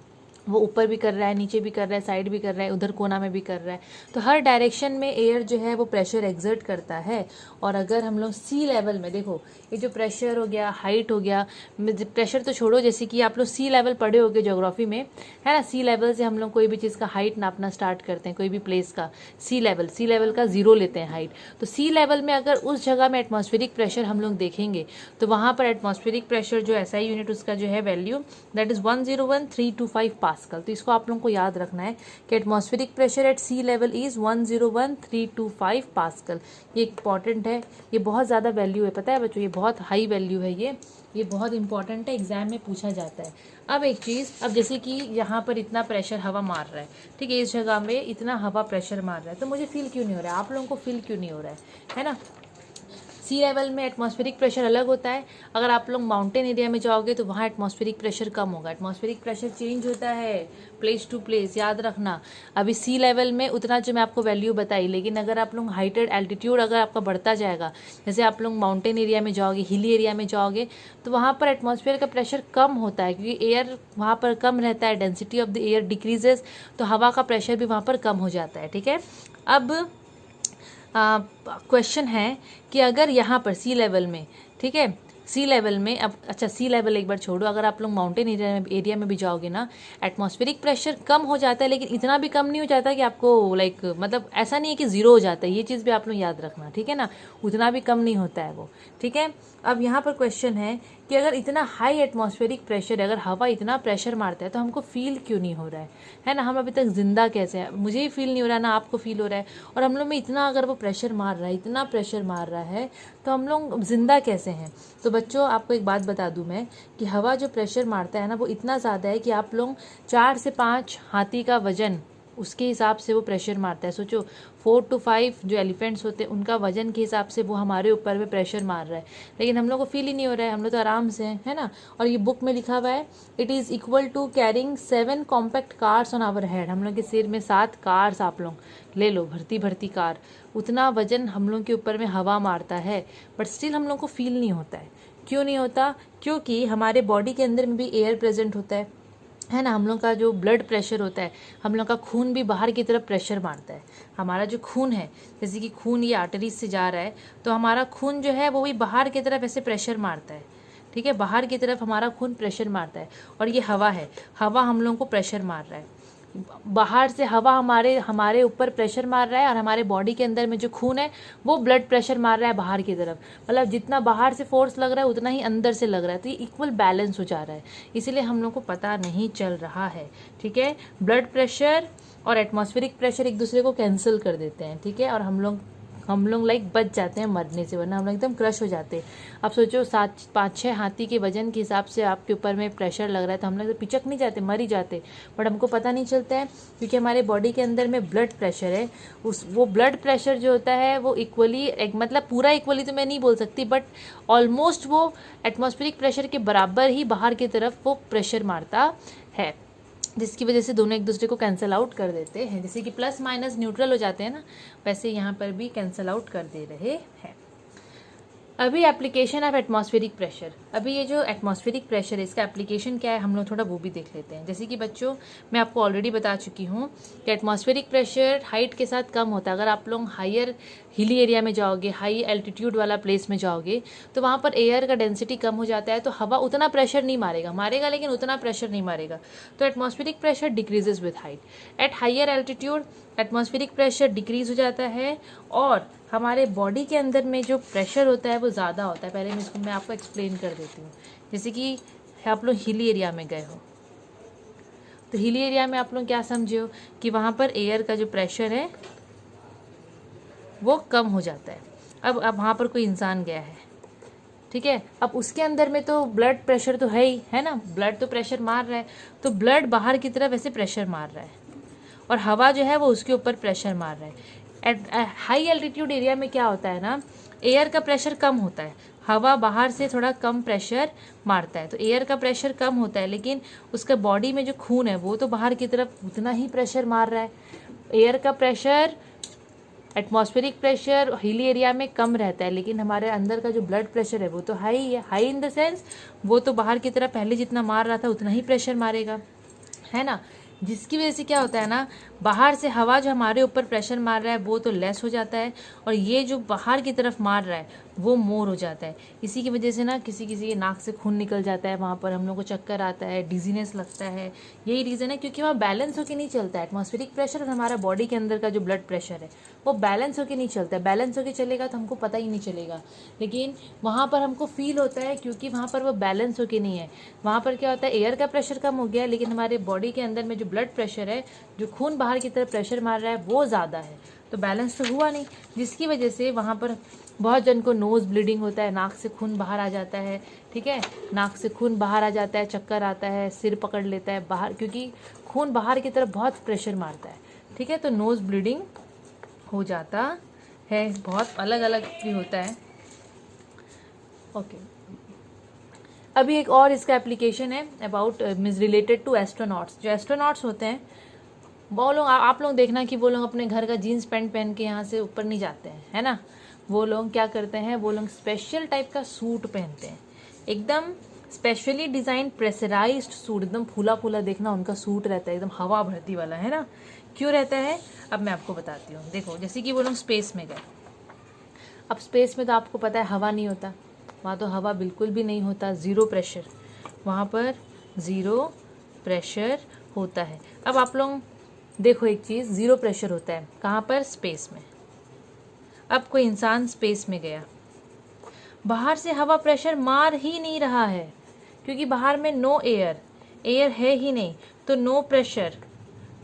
वो ऊपर भी कर रहा है, नीचे भी कर रहा है, साइड भी कर रहा है, उधर कोना में भी कर रहा है। तो हर डायरेक्शन में एयर जो है वो प्रेशर एग्जर्ट करता है। और अगर हम लोग सी लेवल में देखो, ये जो प्रेशर हो गया, हाइट हो गया, प्रेशर तो छोड़ो, जैसे कि आप लोग सी लेवल पढ़े होगे ज्योग्राफी में, है ना। सी लेवल से हम लोग कोई भी चीज़ का हाइट नापना स्टार्ट करते हैं, कोई भी प्लेस का सी लेवल का 0 लेते हैं हाइट। तो सी लेवल में अगर उस जगह में एटमॉस्फेरिक प्रेशर हम लोग देखेंगे तो वहाँ पर एटमॉस्फेरिक प्रेशर जो SI यूनिट उसका जो है value, that is 101325 pascal. Pascal. तो इसको आप लोगों को याद रखना है कि atmospheric pressure at sea level is 101,325 pascal. ये इंपॉर्टेंट है, ये बहुत ज़्यादा वैल्यू है, पता है बच्चों, ये बहुत हाई वैल्यू है, ये बहुत इंपॉर्टेंट है, एग्जाम में पूछा जाता है। अब एक चीज़, अब जैसे कि यहाँ पर इतना प्रेशर हवा मार रहा है, ठीक है, इस जगह में इतना हवा प्रेशर मार रहा है, तो मुझे फील क्यों नहीं हो रहा है, आप लोगों को फील क्यों नहीं हो रहा है ना। सी लेवल में एटमॉस्फेरिक प्रेशर अलग होता है, अगर आप लोग माउंटेन एरिया में जाओगे तो वहाँ एटमॉस्फेरिक प्रेशर कम होगा। एटमॉस्फेरिक प्रेशर चेंज होता है प्लेस टू प्लेस, याद रखना। अभी सी लेवल में उतना जो मैं आपको वैल्यू बताई, लेकिन अगर आप लोग हाइटेड एल्टीट्यूड अगर आपका बढ़ता जाएगा, जैसे आप लोग माउंटेन एरिया में जाओगे, हिली एरिया में जाओगे, तो वहाँ पर एटमॉस्फेयर का प्रेशर कम होता है, क्योंकि एयर वहाँ पर कम रहता है, density of the air decreases, तो हवा का प्रेशर भी वहाँ पर कम हो जाता है, ठीक है। अब क्वेश्चन है कि अगर यहाँ पर सी लेवल में, ठीक है, सी लेवल में, अब अच्छा सी लेवल एक बार छोड़ो, अगर आप लोग माउंटेन एरिया में भी जाओगे ना, एटमॉस्फेरिक प्रेशर कम हो जाता है, लेकिन इतना भी कम नहीं हो जाता कि आपको लाइक मतलब ऐसा नहीं है कि ज़ीरो हो जाता है, ये चीज़ भी आप लोग याद रखना, ठीक है ना, उतना भी कम नहीं होता है वो, ठीक है। अब यहाँ पर क्वेश्चन है कि अगर इतना हाई एटमॉस्फेरिक प्रेशर, अगर हवा इतना प्रेशर मारता है तो हमको फील क्यों नहीं हो रहा है ना, हम अभी तक जिंदा कैसे हैं, मुझे ही फील नहीं हो रहा है ना, आपको फील हो रहा है, और हम लोग में इतना अगर वो प्रेशर मार रहा है, इतना प्रेशर मार रहा है, तो हम लोग जिंदा कैसे हैं। तो बच्चों आपको एक बात बता दूं मैं कि हवा जो प्रेशर मारता है ना, वो इतना ज़्यादा है कि आप लोग 4 से 5 हाथी का वजन उसके हिसाब से वो प्रेशर मारता है। सोचो 4 to 5 जो एलिफेंट्स होते हैं उनका वजन के हिसाब से वो हमारे ऊपर में प्रेशर मार रहा है, लेकिन हम लोग को फील ही नहीं हो रहा है, हम लोग तो आराम से हैं, है ना। और ये बुक में लिखा हुआ है, it is equal to carrying 7 compact cars on our head. हम लोग के सिर में 7 कार्स आप लोग ले लो, भरती भरती कार, उतना वजन हम लोग के ऊपर में हवा मारता है, बट स्टिल हम लोग को फील नहीं होता है। क्यों नहीं होता? क्योंकि हमारे बॉडी के अंदर में भी एयर प्रेजेंट होता है ना। हम लोग का जो ब्लड प्रेशर होता है, हम लोग का खून भी बाहर की तरफ प्रेशर मारता है। हमारा जो खून है, जैसे कि खून ये आर्टरीज से जा रहा है, तो हमारा खून जो है वो भी बाहर की तरफ ऐसे प्रेशर मारता है, ठीक है, बाहर की तरफ हमारा खून प्रेशर मारता है। और ये हवा है, हवा हम लोगों को प्रेशर मार रहा है, बाहर से हवा हमारे ऊपर प्रेशर मार रहा है, और हमारे बॉडी के अंदर में जो खून है वो ब्लड प्रेशर मार रहा है बाहर की तरफ। मतलब जितना बाहर से फोर्स लग रहा है उतना ही अंदर से लग रहा है, तो ये इक्वल बैलेंस हो जा रहा है, इसीलिए हम लोग को पता नहीं चल रहा है, ठीक है। ब्लड प्रेशर और एटमॉस्फेरिक प्रेशर एक दूसरे को कैंसिल कर देते हैं, ठीक है, और हम लोग लाइक बच जाते हैं मरने से, वरना हम लोग एकदम क्रश हो जाते हैं। अब सोचो 5-6 हाथी के वजन के हिसाब से आपके ऊपर में प्रेशर लग रहा है, तो हम लोग तो पिचक नहीं जाते, मर ही जाते, बट हमको पता नहीं चलता है, क्योंकि हमारे बॉडी के अंदर में ब्लड प्रेशर है। वो ब्लड प्रेशर जो होता है वो इक्वली, मतलब पूरा इक्वली तो मैं नहीं बोल सकती, बट ऑलमोस्ट वो एटमॉस्फेरिक प्रेशर के बराबर ही बाहर की तरफ वो प्रेशर मारता है, जिसकी वजह से दोनों एक दूसरे को कैंसिल आउट कर देते हैं। जैसे कि प्लस माइनस न्यूट्रल हो जाते हैं ना, वैसे यहाँ पर भी कैंसिल आउट कर दे रहे हैं। अभी एप्लीकेशन ऑफ एटमॉस्फेरिक प्रेशर, अभी ये जो एटमॉस्फेरिक प्रेशर है इसका एप्लीकेशन क्या है, हम लोग थोड़ा वो भी देख लेते हैं। जैसे कि बच्चों मैं आपको ऑलरेडी बता चुकी हूँ कि एटमॉस्फेरिक प्रेशर हाइट के साथ कम होता है। अगर आप लोग हायर हिली एरिया में जाओगे, हाई एल्टीट्यूड वाला प्लेस में जाओगे, तो वहाँ पर एयर का डेंसिटी कम हो जाता है, तो हवा उतना प्रेशर नहीं मारेगा, लेकिन उतना प्रेशर नहीं मारेगा, तो atmospheric pressure decreases with height. At higher altitude atmospheric pressure decrease हो जाता है, और हमारे बॉडी के अंदर में जो प्रेशर होता है वो ज़्यादा होता है। पहले मैं आपको एक्सप्लेन कर देती हूँ। जैसे कि आप लोग हिली एरिया में गए हो, तो हिली एरिया में आप लोग क्या समझे हो कि वहाँ पर एयर का जो प्रेशर है वो कम हो जाता है। अब वहाँ पर कोई इंसान गया है, ठीक है, अब उसके अंदर में तो ब्लड प्रेशर तो है ही, है ना, ब्लड तो प्रेशर मार रहा है, तो ब्लड बाहर की तरफ ऐसे प्रेशर मार रहा है, और हवा जो है वो उसके ऊपर प्रेशर मार रहा है। एट हाई एल्टीट्यूड एरिया में क्या होता है ना, एयर का प्रेशर कम होता है, हवा बाहर से थोड़ा कम प्रेशर मारता है, तो एयर का प्रेशर कम होता है, लेकिन उसका बॉडी में जो खून है वो तो बाहर की तरफ उतना ही प्रेशर मार रहा है। एयर का pressure, atmospheric pressure hilly area में कम रहता है, लेकिन हमारे अंदर का जो ब्लड प्रेशर है वो तो हाई है, हाई इन द सेंस वो तो बाहर की तरफ पहले जितना मार रहा था उतना ही प्रेशर मारेगा, है ना। जिसकी वजह से क्या होता है ना, बाहर से हवा जो हमारे ऊपर प्रेशर मार रहा है वो तो लेस हो जाता है, और ये जो बाहर की तरफ मार रहा है वो मोर हो जाता है। इसी की वजह से ना किसी किसी के नाक से खून निकल जाता है, वहाँ पर हम लोग को चक्कर आता है, डिजीनेस लगता है। यही रीज़न है क्योंकि वहाँ बैलेंस होकर नहीं चलता है। एटमॉस्फेरिक प्रेशर और हमारा बॉडी के अंदर का जो ब्लड प्रेशर है वो बैलेंस होकर नहीं चलता है। बैलेंस होकर चलेगा तो हमको पता ही नहीं चलेगा, लेकिन वहाँ पर हमको फील होता है क्योंकि वहाँ पर वो बैलेंस होकर नहीं है। वहाँ पर क्या होता है, एयर का प्रेशर कम हो गया है, लेकिन हमारे बॉडी के अंदर में जो ब्लड प्रेशर है, जो खून बाहर की तरफ प्रेशर मार रहा है, वो ज़्यादा है। तो बैलेंस तो हुआ नहीं, जिसकी वजह से वहाँ पर बहुत जन को नोज़ ब्लीडिंग होता है, नाक से खून बाहर आ जाता है। ठीक है, नाक से खून बाहर आ जाता है, चक्कर आता है, सिर पकड़ लेता है बाहर, क्योंकि खून बाहर की तरफ बहुत प्रेशर मारता है। ठीक है, तो नोज़ ब्लीडिंग हो जाता है, बहुत अलग अलग भी होता है। ओके, अभी एक और इसका एप्लीकेशन है about means related to astronauts. जो एस्ट्रोनॉट्स होते हैं वो लोग, आप लोग देखना कि वो लोग अपने घर का जीन्स पैंट पहन के यहाँ से ऊपर नहीं जाते हैं, है ना। वो लोग क्या करते हैं, वो लोग स्पेशल टाइप का सूट पहनते हैं, एकदम स्पेशली डिज़ाइन प्रेशराइज्ड सूट, एकदम फूला फूला देखना उनका सूट रहता है, एकदम हवा भरती वाला, है ना। क्यों रहता है, अब मैं आपको बताती हूँ। देखो, जैसे कि वो लोग स्पेस में गए, अब स्पेस में तो आपको पता है हवा नहीं होता, वहाँ तो हवा बिल्कुल भी नहीं होता, ज़ीरो प्रेशर, वहाँ पर ज़ीरो प्रेशर होता है। अब आप लोग देखो एक चीज़, ज़ीरो प्रेशर होता है कहाँ पर, स्पेस में। अब कोई इंसान स्पेस में गया, बाहर से हवा प्रेशर मार ही नहीं रहा है, क्योंकि बाहर में नो एयर है ही नहीं, तो नो प्रेशर।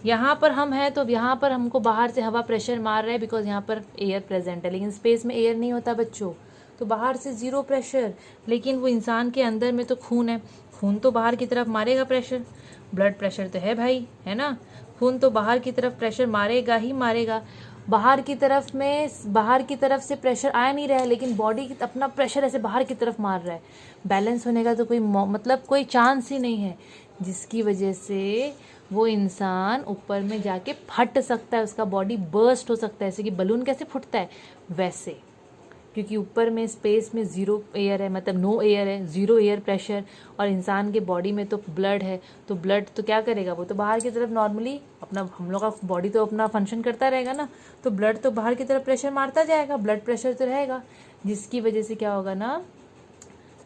यहाँ पर हम हैं तो यहाँ पर हमको बाहर से हवा प्रेशर मार रहा है, बिकॉज यहाँ पर एयर प्रेजेंट है, लेकिन स्पेस में एयर नहीं होता बच्चों, तो बाहर से ज़ीरो प्रेशर। लेकिन वो इंसान के अंदर में तो खून है, खून तो बाहर की तरफ मारेगा प्रेशर, ब्लड प्रेशर तो है भाई, है ना। खून तो बाहर की तरफ प्रेशर मारेगा ही मारेगा। बाहर की तरफ से प्रेशर आ नहीं रहा है, लेकिन बॉडी अपना प्रेशर ऐसे बाहर की तरफ मार रहा है। बैलेंस होने का तो कोई चांस ही नहीं है, जिसकी वजह से वो इंसान ऊपर में जाके फट सकता है, उसका बॉडी बर्स्ट हो सकता है, जैसे कि बलून कैसे फूटता है वैसे, क्योंकि ऊपर में स्पेस में ज़ीरो एयर है, मतलब नो एयर है, ज़ीरो एयर प्रेशर, और इंसान के बॉडी में तो ब्लड है, तो ब्लड तो क्या करेगा, वो तो बाहर की तरफ नॉर्मली अपना, हम लोग का बॉडी तो अपना फंक्शन करता रहेगा ना, तो ब्लड तो बाहर की तरफ प्रेशर मारता जाएगा, ब्लड प्रेशर तो रहेगा, जिसकी वजह से क्या होगा ना,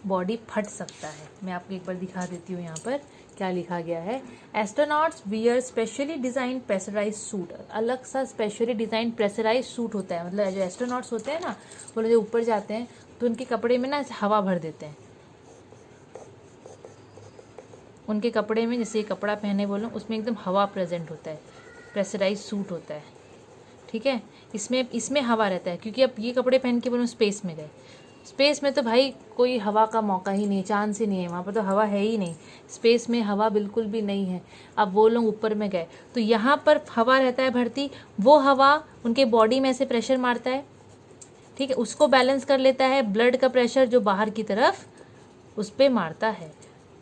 बॉडी फट सकता है। मैं आपको एक बार दिखा देती हूँ यहाँ पर क्या लिखा गया है। Astronauts wear specially design pressurise suit, अलग सा स्पेशली डिज़ाइन प्रेशराइज सूट होता है, मतलब जो एस्ट्रोनॉट्स होते हैं ना, वो लोग जो ऊपर जाते हैं तो उनके कपड़े में ना ऐसे हवा भर देते हैं, उनके कपड़े में, जैसे ये कपड़ा पहने वो लोग, उसमें एकदम हवा प्रेजेंट होता है, प्रेशराइज सूट होता है। ठीक है, इसमें हवा रहता है, क्योंकि अब ये कपड़े पहन के वो लोग स्पेस में गए, स्पेस में तो भाई कोई हवा का मौका ही नहीं, चांस ही नहीं है, वहाँ पर तो हवा है ही नहीं, स्पेस में हवा बिल्कुल भी नहीं है। अब वो लोग ऊपर में गए तो यहाँ पर हवा रहता है भरती, वो हवा उनके बॉडी में से प्रेशर मारता है, ठीक है, उसको बैलेंस कर लेता है, ब्लड का प्रेशर जो बाहर की तरफ उस पर मारता है,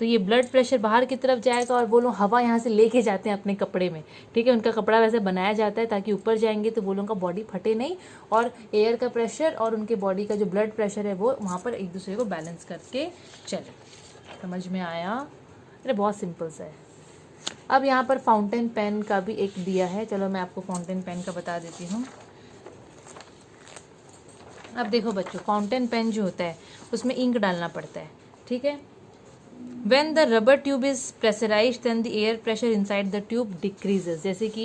तो ये ब्लड प्रेशर बाहर की तरफ जाएगा, और वो लोग हवा यहाँ से लेके जाते हैं अपने कपड़े में। ठीक है, उनका कपड़ा वैसे बनाया जाता है ताकि ऊपर जाएंगे तो वो लोगों का बॉडी फटे नहीं, और एयर का प्रेशर और उनके बॉडी का जो ब्लड प्रेशर है वो वहाँ पर एक दूसरे को बैलेंस करके चले। समझ में आया? अरे बहुत सिंपल सा है। अब यहाँ पर फाउंटेन पेन का भी एक दिया है, चलो मैं आपको फाउंटेन पेन का बता देती हूँ। अब देखो बच्चों, फाउंटेन पेन जो होता है उसमें इंक डालना पड़ता है, ठीक है। When the rubber tube is pressurized, then the air pressure inside the tube decreases। जैसे कि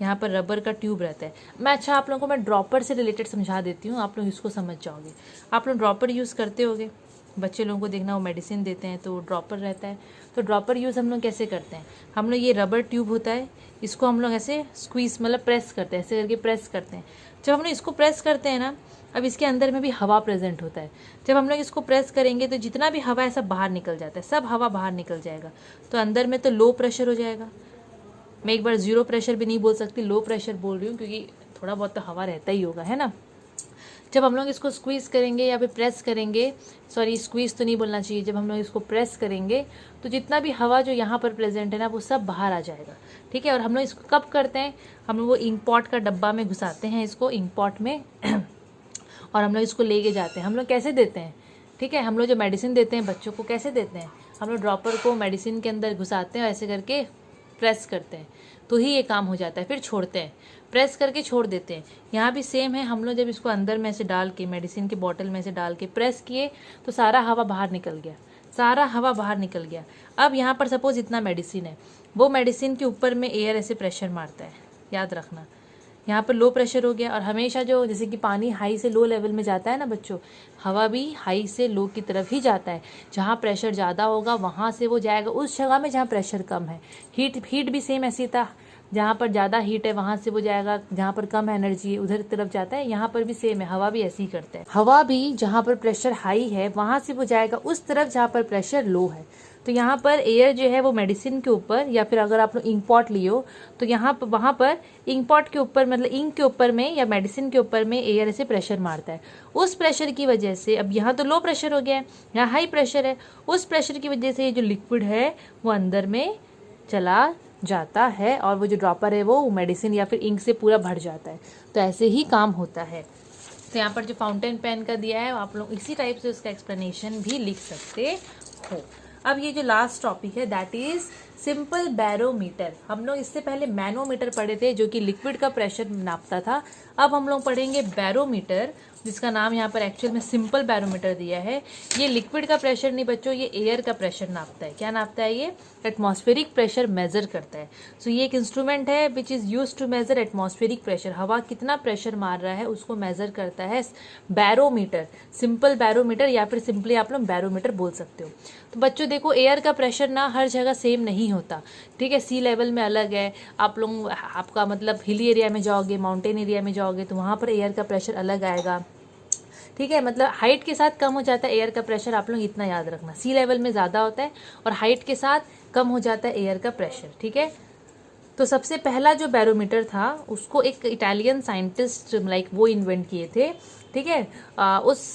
यहाँ पर रबर का ट्यूब रहता है। अच्छा, आप लोगों को मैं ड्रॉपर से रिलेटेड समझा देती हूँ, आप लोग इसको समझ जाओगे। आप लोग ड्रॉपर यूज़ करते होगे, बच्चे लोगों को देखना, वो मेडिसिन देते हैं तो ड्रॉपर रहता है। तो ड्रॉपर यूज़ हम लोग कैसे करते हैं, हम लोग ये रबर ट्यूब होता है, इसको हम लोग ऐसे स्क्वीज मतलब प्रेस करते हैं, ऐसे करके प्रेस करते हैं। जब हम लोग इसको प्रेस करते हैं ना, अब इसके अंदर में भी हवा प्रेजेंट होता है। जब हम लोग इसको प्रेस करेंगे तो जितना भी हवा है सब बाहर निकल जाता है, सब हवा बाहर निकल जाएगा। तो अंदर में तो लो प्रेशर हो जाएगा। मैं एक बार ज़ीरो प्रेशर भी नहीं बोल सकती, लो प्रेशर बोल रही हूँ, क्योंकि थोड़ा बहुत तो हवा रहता ही होगा, है ना। जब हम लोग इसको स्क्वीज़ करेंगे या फिर प्रेस करेंगे, सॉरी स्क्वीज़ तो नहीं बोलना चाहिए, जब हम लोग इसको प्रेस करेंगे तो जितना भी हवा जो यहाँ पर प्रेजेंट है ना, वो सब बाहर आ जाएगा, ठीक है। और हम लोग इसको कब करते हैं, हम लोग वो इंक पॉट का डब्बा में घुसाते हैं इसको, इंक पॉट में और हम लोग इसको लेके जाते हैं। हम लोग कैसे देते हैं, ठीक है, हम लोग जो मेडिसिन देते हैं बच्चों को कैसे देते हैं, हम लोग ड्रॉपर को मेडिसिन के अंदर घुसाते हैं, ऐसे करके प्रेस करते हैं तो ही ये काम हो जाता है, फिर छोड़ते हैं, प्रेस करके छोड़ देते हैं। यहाँ भी सेम है, हम लोग जब इसको अंदर में से डाल के मेडिसिन के बॉटल में से डाल के प्रेस किए तो सारा हवा बाहर निकल गया, सारा हवा बाहर निकल गया। अब यहाँ पर सपोज इतना मेडिसिन है, वो मेडिसिन के ऊपर में एयर ऐसे प्रेशर मारता है, याद रखना। यहाँ पर लो प्रेशर हो गया और हमेशा जो जैसे कि पानी हाई से लो लेवल में जाता है ना बच्चों, हवा भी हाई से लो की तरफ ही जाता है। जहाँ प्रेशर ज़्यादा होगा वहाँ से वो जाएगा उस जगह में जहाँ प्रेशर कम है। हीट भी सेम ऐसी था, जहाँ पर ज़्यादा हीट है वहाँ से वो जाएगा, जहाँ पर कम एनर्जी है उधर तरफ जाता है। यहाँ पर भी सेम है, हवा भी ऐसे ही करता है। हवा भी जहाँ पर प्रेशर हाई है वहाँ से वो जाएगा उस तरफ जहाँ पर प्रेशर लो है। तो यहाँ पर एयर जो है वो मेडिसिन के ऊपर, या फिर अगर आप लोग इंक पॉट लियो तो यहाँ पर वहाँ पर इंक पॉट के ऊपर मतलब इंक के ऊपर में या मेडिसिन के ऊपर में एयर ऐसे प्रेशर मारता है। उस प्रेशर की वजह से, अब यहाँ तो लो प्रेशर हो गया है, यहाँ हाई प्रेशर है, उस प्रेशर की वजह से ये जो लिक्विड है वो अंदर में चला जाता है और वो जो ड्रॉपर है वो मेडिसिन या फिर इंक से पूरा भर जाता है। तो ऐसे ही काम होता है। तो यहाँ पर जो फाउंटेन पेन का दिया है आप लोग इसी टाइप से उसका एक्सप्लेनेशन भी लिख सकते हो। अब ये जो लास्ट टॉपिक है दैट इज सिंपल बैरोमीटर। हम लोग इससे पहले मैनोमीटर पढ़े थे जो कि लिक्विड का प्रेशर नापता था। अब हम लोग पढ़ेंगे बैरोमीटर, जिसका नाम यहाँ पर एक्चुअल में सिंपल बैरोमीटर दिया है। ये लिक्विड का प्रेशर नहीं बच्चों, ये एयर का प्रेशर नापता है। क्या नापता है? ये एटमॉस्फेरिक प्रेशर मेजर करता है। सो ये एक इंस्ट्रूमेंट है which is use to measure atmospheric pressure. हवा कितना प्रेशर मार रहा है उसको मेजर करता है बैरोमीटर, सिंपल बैरोमीटर, या फिर सिंपली आप लोग बैरोमीटर बोल सकते हो। तो बच्चों देखो, एयर का प्रेशर ना हर जगह सेम नहीं होता, ठीक है। सी लेवल में अलग है, आप लोग आपका मतलब हिली एरिया में जाओगे, माउंटेन एरिया में जाओगे तो वहाँ पर एयर का प्रेशर अलग आएगा, ठीक है। मतलब हाइट के साथ कम हो जाता है एयर का प्रेशर, आप लोग इतना याद रखना। सी लेवल में ज़्यादा होता है और हाइट के साथ कम हो जाता है एयर का प्रेशर, ठीक है। तो सबसे पहला जो बैरोमीटर था उसको एक इटालियन साइंटिस्ट वो इन्वेंट किए थे, ठीक है।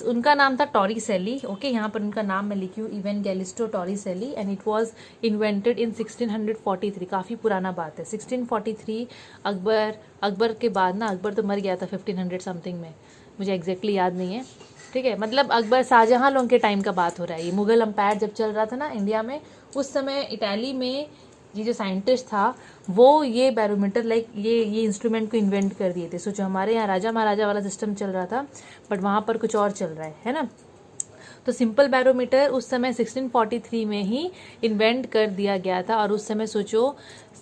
उनका नाम था टॉरिसेली, ओके। यहाँ पर उनका नाम मैं लिखी हूँ, Evangelista Torricelli, and it was invented in 1643। काफ़ी पुराना बात है, 1643। अकबर के बाद ना, अकबर तो मर गया था 1500 समथिंग में, मुझे एग्जैक्टली याद नहीं है, ठीक है। मतलब अकबर शाहजहां लोगों के टाइम का बात हो रहा है। ये मुगल अम्पायर जब चल रहा था ना इंडिया में, उस समय इटाली में ये जो साइंटिस्ट था वो ये बैरोमीटर ये इंस्ट्रूमेंट को इन्वेंट कर दिए थे। सोचो, हमारे यहाँ राजा महाराजा वाला सिस्टम चल रहा था बट वहाँ पर कुछ और चल रहा है ना। तो सिंपल बैरोमीटर उस समय 1643 में ही इन्वेंट कर दिया गया था और उस समय सोचो,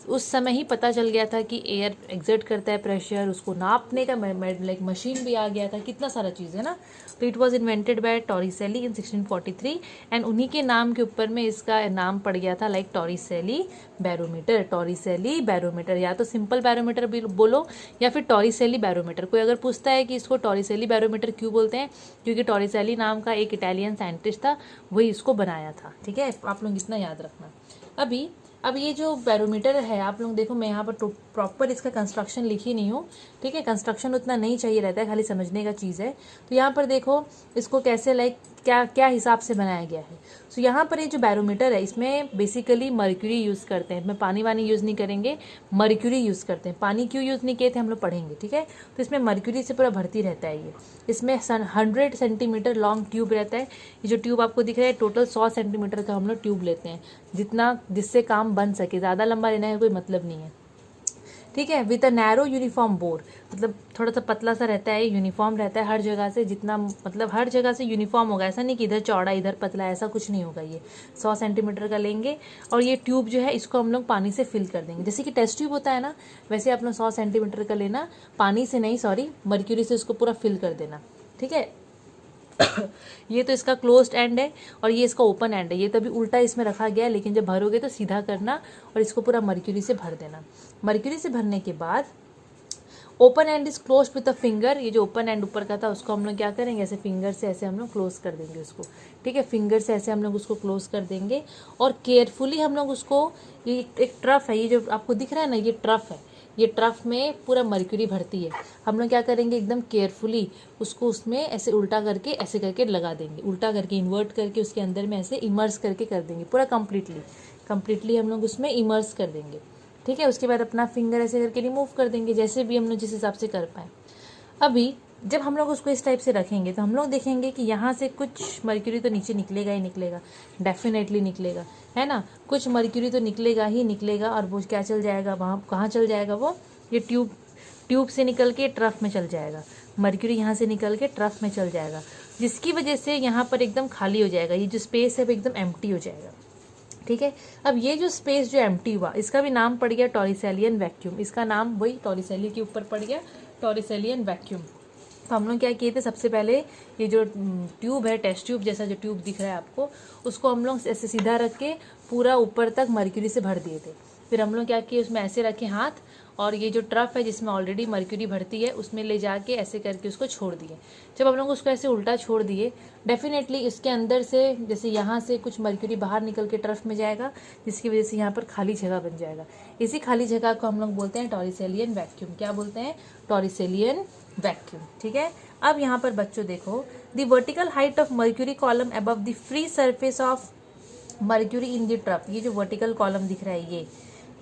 उस समय ही पता चल गया था कि एयर एग्जर्ट करता है प्रेशर, उसको नापने का मशीन भी आ गया था, कितना सारा चीज़ है ना। तो it was invented by Torricelli in 1643 and उन्हीं के नाम के ऊपर में इसका नाम पड़ गया था टॉरिसेली बैरोमीटर। टॉरिसेली बैरोमीटर, या तो सिंपल बैरोमीटर बोलो या फिर टॉरिसेली बैरोमीटर। कोई अगर पूछता है कि इसको टॉरिसेली बैरोमीटर क्यों बोलते हैं, क्योंकि टॉरिसेली नाम का एक इटालियन साइंटिस्ट था, वही इसको बनाया था, ठीक है। आप लोग इतना याद रखना। अब ये जो बैरोमीटर है, आप लोग देखो, मैं यहाँ पर प्रॉपर इसका कंस्ट्रक्शन लिखी नहीं हूँ, ठीक है। कंस्ट्रक्शन उतना नहीं चाहिए रहता है, खाली समझने का चीज़ है। तो यहाँ पर देखो इसको कैसे क्या हिसाब से बनाया गया है। सो यहाँ पर ये जो बैरोमीटर है इसमें बेसिकली मर्क्यूरी यूज़ करते हैं। इसमें पानी वानी यूज़ नहीं करेंगे, मर्क्यूरी यूज़ करते हैं। पानी क्यों यूज़ नहीं किए थे हम लोग पढ़ेंगे, ठीक है। तो इसमें मर्क्यूरी से पूरा भर्ती रहता है ये। इसमें 100 सेंटीमीटर लॉन्ग ट्यूब रहता है। ये जो ट्यूब आपको दिख रहा है टोटल 100 सेंटीमीटर का हम लोग ट्यूब लेते हैं, जिससे काम बन सके। ज़्यादा लंबा लेने का कोई मतलब नहीं है, ठीक है। With a narrow uniform bore, मतलब थोड़ा सा पतला सा रहता है, यूनिफॉर्म रहता है हर जगह से, जितना मतलब हर जगह से यूनिफॉर्म होगा। ऐसा नहीं कि इधर चौड़ा इधर पतला, ऐसा कुछ नहीं होगा। ये 100 सेंटीमीटर का लेंगे और ये ट्यूब जो है इसको हम लोग पानी से फिल कर देंगे। जैसे कि टेस्ट ट्यूब होता है ना, वैसे आप लोग 100 सेंटीमीटर का लेना, पानी से नहीं, सॉरी, मर्क्यूरी से उसको पूरा फिल कर देना, ठीक है। ये तो इसका क्लोज्ड एंड है और ये इसका ओपन एंड है। ये तभी उल्टा इसमें रखा गया है, लेकिन जब भरोगे तो सीधा करना और इसको पूरा मर्क्यूरी से भर देना। मर्क्यूरी से भरने के बाद open and is close with a finger. ये जो ओपन एंड ऊपर का था उसको हम लोग क्या करेंगे, ऐसे फिंगर से ऐसे हम लोग क्लोज कर देंगे उसको, ठीक है। फिंगर से ऐसे हम लोग उसको क्लोज कर देंगे और केयरफुली हम लोग उसको, ये एक ट्रफ है, ये जो आपको दिख रहा है ना, ये ट्रफ है। ये ट्रफ में पूरा मर्क्यूरी भरती है। हम लोग क्या करेंगे, एकदम केयरफुली उसको उसमें ऐसे उल्टा करके ऐसे करके लगा देंगे, उल्टा करके इन्वर्ट करके उसके अंदर में ऐसे इमर्स करके कर देंगे पूरा कंप्लीटली हम लोग उसमें इमर्स कर देंगे, ठीक है। उसके बाद अपना फिंगर ऐसे करके रिमूव कर देंगे, जैसे भी हम लोग जिस हिसाब से कर पाए। अभी जब हम लोग उसको इस टाइप से रखेंगे तो हम लोग देखेंगे कि यहाँ से कुछ मर्क्यूरी तो नीचे निकलेगा ही निकलेगा, डेफिनेटली निकलेगा, है ना। कुछ मर्क्यूरी तो निकलेगा ही निकलेगा, और वो क्या चल जाएगा, वहाँ कहाँ चल जाएगा वो, ये ट्यूब से निकल के ट्रफ में चल जाएगा। मर्क्यूरी यहाँ से निकल के ट्रफ में चल जाएगा, जिसकी वजह से यहाँ पर एकदम खाली हो जाएगा, ये जो स्पेस है वो एकदम एम्प्टी हो जाएगा। ठीक है, अब ये जो स्पेस जो एम्प्टी हुआ, इसका भी नाम पड़ गया टॉरिसेलियन वैक्यूम। इसका नाम वही टॉरिसेली के ऊपर पड़ गया, टॉरिसेलियन वैक्यूम। तो हम लोग क्या किए थे, सबसे पहले ये जो ट्यूब है, टेस्ट ट्यूब जैसा जो ट्यूब दिख रहा है आपको, उसको हम लोग ऐसे सीधा रख के पूरा ऊपर तक मर्क्यूरी से भर दिए थे। फिर हम लोग क्या किए, उसमें ऐसे रखे हाथ, और ये जो ट्रफ है जिसमें ऑलरेडी मर्क्यूरी भरती है उसमें ले जाके ऐसे करके उसको छोड़ दिए। जब हम लोग उसको ऐसे उल्टा छोड़ दिए, डेफिनेटली इसके अंदर से जैसे यहाँ से कुछ मर्क्यूरी बाहर निकल के ट्रफ में जाएगा, जिसकी वजह से यहाँ पर खाली जगह बन जाएगा। इसी खाली जगह को हम लोग बोलते हैं टॉरिसेलियन वैक्यूम। क्या बोलते हैं, टॉरिसेलियन वैक्यूम। ठीक है, अब यहाँ पर बच्चों देखो, the vertical height of mercury column above the free surface of mercury in the trough. ये जो वर्टिकल कॉलम दिख रहा है,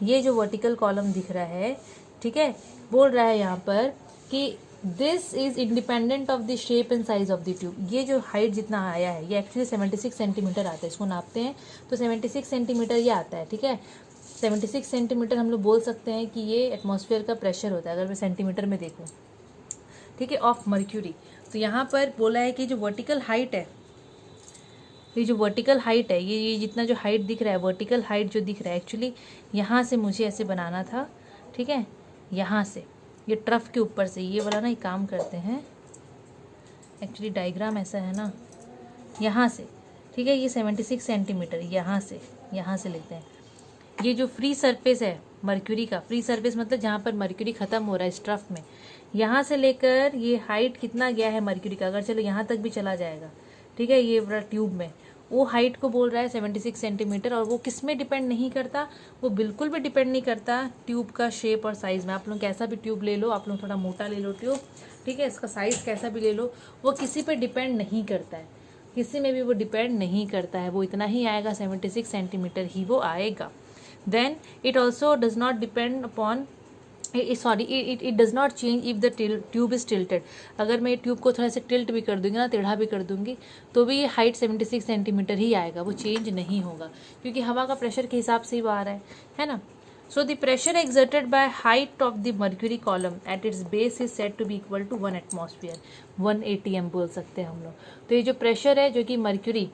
ये जो वर्टिकल कॉलम दिख रहा है, ठीक है, बोल रहा है यहाँ पर कि this is independent of the shape and size of the tube. ये जो हाइट जितना आया है, ये एक्चुअली 76 सेंटीमीटर आता है। इसको नापते हैं तो 76 सेंटीमीटर ये आता है। ठीक है, 76 सेंटीमीटर हम लोग बोल सकते हैं कि ये एटमॉस्फेयर का प्रेशर होता है, अगर मैं सेंटीमीटर में देखूँ। ठीक है, ऑफ मर्क्यूरी। तो यहाँ पर बोला है कि जो वर्टिकल हाइट है, ये जो वर्टिकल हाइट है, ये जितना जो हाइट दिख रहा है, वर्टिकल हाइट जो दिख रहा है, एक्चुअली यहाँ से मुझे ऐसे बनाना था। ठीक है, यहाँ से ये ट्रफ के ऊपर से ये वाला ना, एक काम करते हैं, एक्चुअली डायग्राम ऐसा है ना, यहाँ से। ठीक है, ये 76 सेंटीमीटर यहाँ से लेते हैं। ये जो फ्री सरफेस है मर्क्यूरी का, फ्री सरफेस मतलब जहाँ पर मर्क्यूरी ख़त्म हो रहा है इस ट्रफ में, यहाँ से लेकर ये हाइट कितना गया है मर्क्यूरी का, अगर चलो यहाँ तक भी चला जाएगा, ठीक है, ये पूरा ट्यूब में, वो हाइट को बोल रहा है 76 सेंटीमीटर। और वो किस में डिपेंड नहीं करता, वो बिल्कुल भी डिपेंड नहीं करता ट्यूब का शेप और साइज़ में। आप लोग कैसा भी ट्यूब ले लो, आप लोग थोड़ा मोटा ले लो ट्यूब, ठीक है, इसका साइज़ कैसा भी ले लो, वो किसी पे डिपेंड नहीं करता है, किसी में भी वो डिपेंड नहीं करता है, वो इतना ही आएगा, 76 सेंटीमीटर ही वो आएगा। Then it also does not depend upon, it does not change if the tube is tilted. अगर मैं ट्यूब को थोड़ा सा टिल्ट भी कर दूंगी ना, टेढ़ा भी कर दूंगी, तो भी ये हाइट 76 सेंटीमीटर ही आएगा, वो चेंज नहीं होगा, क्योंकि हवा का प्रेशर के हिसाब से ही वो आ रहा है ना। So the pressure exerted by height of the mercury column at its base is said to be equal to 1 atmosphere, 1 ATM बोल सकते हैं हम लोग। तो ये जो प्रेशर है, जो कि मर्क्यूरी,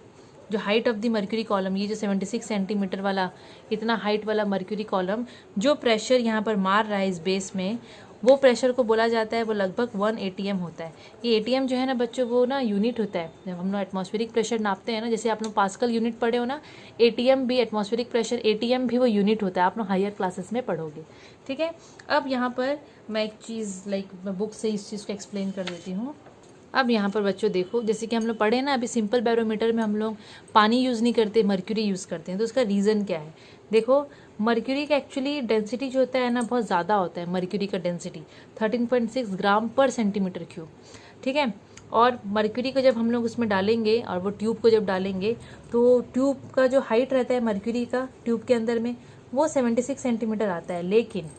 जो height of the mercury column, ये जो 76 सेंटीमीटर वाला, इतना हाइट वाला मर्क्यूरी कॉलम, जो प्रेशर यहाँ पर मार रहा है इस बेस में, वो प्रेशर को बोला जाता है, वो लगभग 1 ATM होता है। ये ATM जो है ना बच्चों, वो ना यूनिट होता है। जब हम लोग एटमॉस्फेरिक प्रेशर नापते हैं ना, जैसे आप लोग पास्कल यूनिट पढ़े हो ना, ATM भी, एटमॉस्फेरिक प्रेशर ATM भी वो यूनिट होता है, आप लोग हायर क्लासेस में पढ़ोगे। ठीक है, अब यहाँ पर मैं एक चीज़ मैं बुक से इस चीज़ को एक्सप्लेन कर देती हूँ। अब यहाँ पर बच्चों देखो, जैसे कि हम लोग पढ़े ना अभी, सिंपल बैरोमीटर में हम लोग पानी यूज़ नहीं करते, मर्क्यूरी यूज़ करते हैं। तो उसका रीज़न क्या है, देखो, मर्क्यूरी का एक्चुअली डेंसिटी जो होता है ना, बहुत ज़्यादा होता है। मर्क्यूरी का डेंसिटी 13.6 ग्राम पर सेंटीमीटर क्यूब। ठीक है, और मर्क्यूरी को जब हम लोग उसमें डालेंगे, और वो ट्यूब को जब डालेंगे, तो ट्यूब का जो हाइट रहता है मर्क्यूरी का ट्यूब के अंदर में, वो 76 सेंटीमीटर आता है। लेकिन